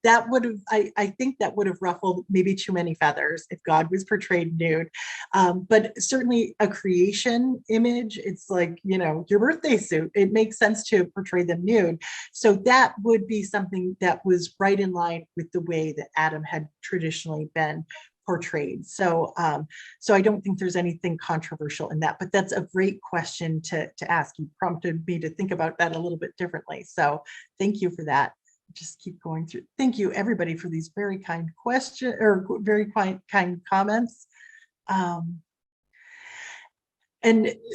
that would have, I think that would have ruffled maybe too many feathers if God was portrayed nude. But certainly a creation image, it's like, you know, your birthday suit, it makes sense to portray them nude. So that would be something that was right in line with the way that Adam had traditionally been portrayed. So I don't think there's anything controversial in that, but that's a great question to ask. You prompted me to think about that a little bit differently. So thank you for that. Just keep going through. Thank you everybody for these very kind questions or very kind comments. And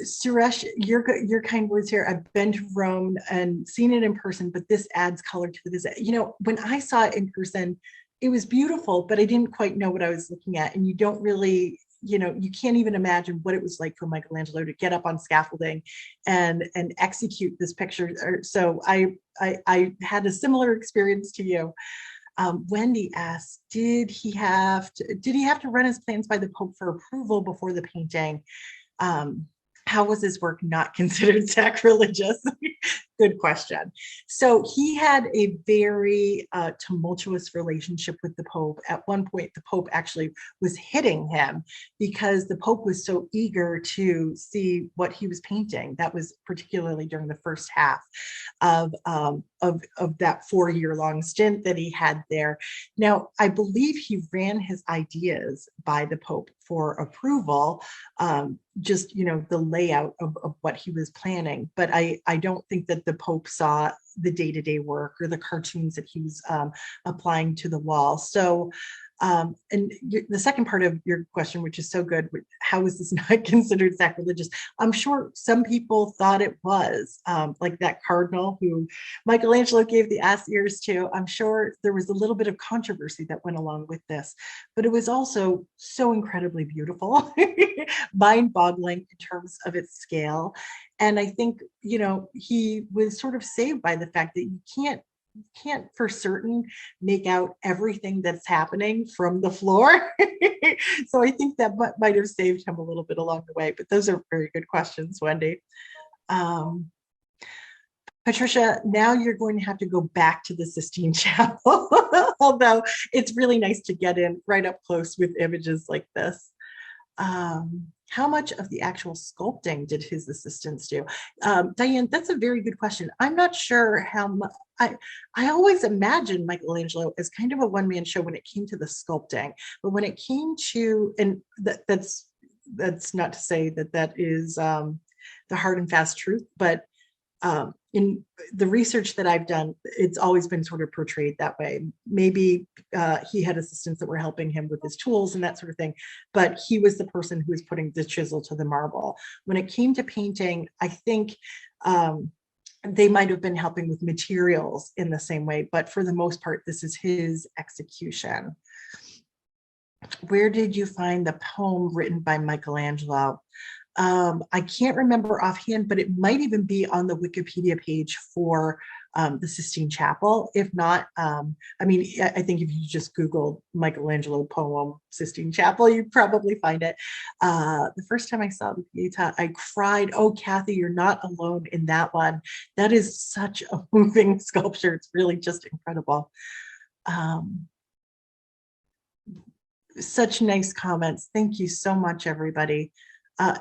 Suresh, your kind words here. I've been to Rome and seen it in person, but this adds color to the visit. You know, when I saw it in person, it was beautiful, but I didn't quite know what I was looking at. And you don't really, you know, you can't even imagine what it was like for Michelangelo to get up on scaffolding and execute this picture. So I had a similar experience to you. Wendy asked, did he have to run his plans by the Pope for approval before the painting? How was his work not considered sacrilegious? Good question. So he had a very tumultuous relationship with the Pope. At one point, the Pope actually was hitting him because the Pope was so eager to see what he was painting. That was particularly during the first half of that 4-year-long stint that he had there. Now, I believe he ran his ideas by the Pope for approval, just, you know, the layout of what he was planning. But I don't think that the Pope saw the day-to-day work or the cartoons that he was applying to the wall. So The second part of your question, which is so good, how is this not considered sacrilegious? I'm sure some people thought it was, like that cardinal who Michelangelo gave the ass ears to. I'm sure there was a little bit of controversy that went along with this, but it was also so incredibly beautiful, mind-boggling in terms of its scale. And I think, he was sort of saved by the fact that you can't for certain make out everything that's happening from the floor. So I think that might have saved him a little bit along the way, but those are very good questions, Wendy. Patricia, now you're going to have to go back to the Sistine Chapel, although it's really nice to get in right up close with images like this. How much of the actual sculpting did his assistants do? Diane, that's a very good question. I'm not sure how much. I always imagined Michelangelo as kind of a one-man show when it came to the sculpting, but when it came to, and that's not to say that is the hard and fast truth, but in the research that I've done, it's always been sort of portrayed that way. Maybe he had assistants that were helping him with his tools and that sort of thing, but he was the person who was putting the chisel to the marble. When it came to painting, I think they might have been helping with materials in the same way, but for the most part, this is his execution. Where did you find the poem written by Michelangelo? I can't remember offhand, but it might even be on the Wikipedia page for the Sistine Chapel. If not, I think if you just Google Michelangelo poem Sistine Chapel, you'd probably find it. The first time I saw the Pietà, I cried. Oh, Kathy, you're not alone in that one. That is such a moving sculpture. It's really just incredible. Such nice comments. Thank you so much, everybody.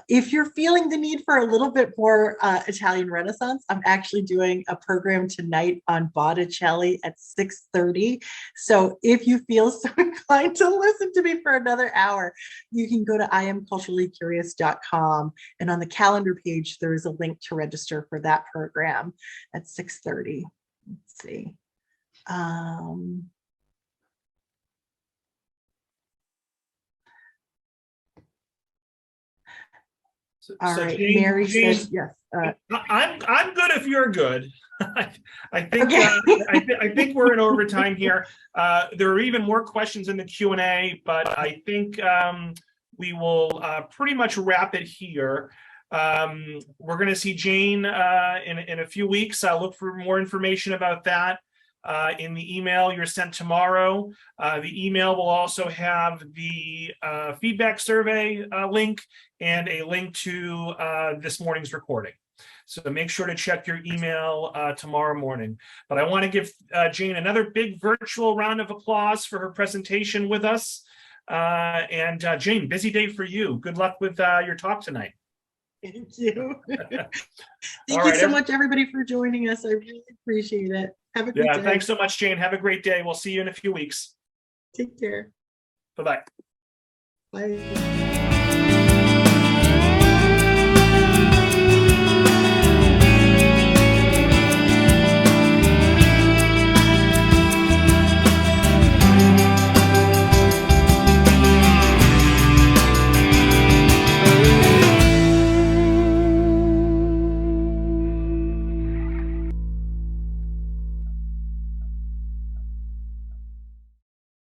If you're feeling the need for a little bit more Italian Renaissance, I'm actually doing a program tonight on Botticelli at 6:30. So if you feel so inclined to listen to me for another hour, you can go to iamculturallycurious.com, and on the calendar page, there is a link to register for that program at 6:30. Let's see. All right, Jane, Mary says yes. I'm good if you're good. I think okay. I think we're in overtime here. There are even more questions in the Q&A, but I think we will pretty much wrap it here. We're going to see Jane in a few weeks. I'll look for more information about that in the email you're sent tomorrow. The email will also have the feedback survey link and a link to this morning's recording. So make sure to check your email tomorrow morning. But I want to give Jane another big virtual round of applause for her presentation with us. And Jane, busy day for you. Good luck with your talk tonight. Thank you. Thank you so much, everybody, for joining us. I really appreciate it. Have a great day. Thanks so much, Jane. Have a great day. We'll see you in a few weeks. Take care. Bye-bye. Bye.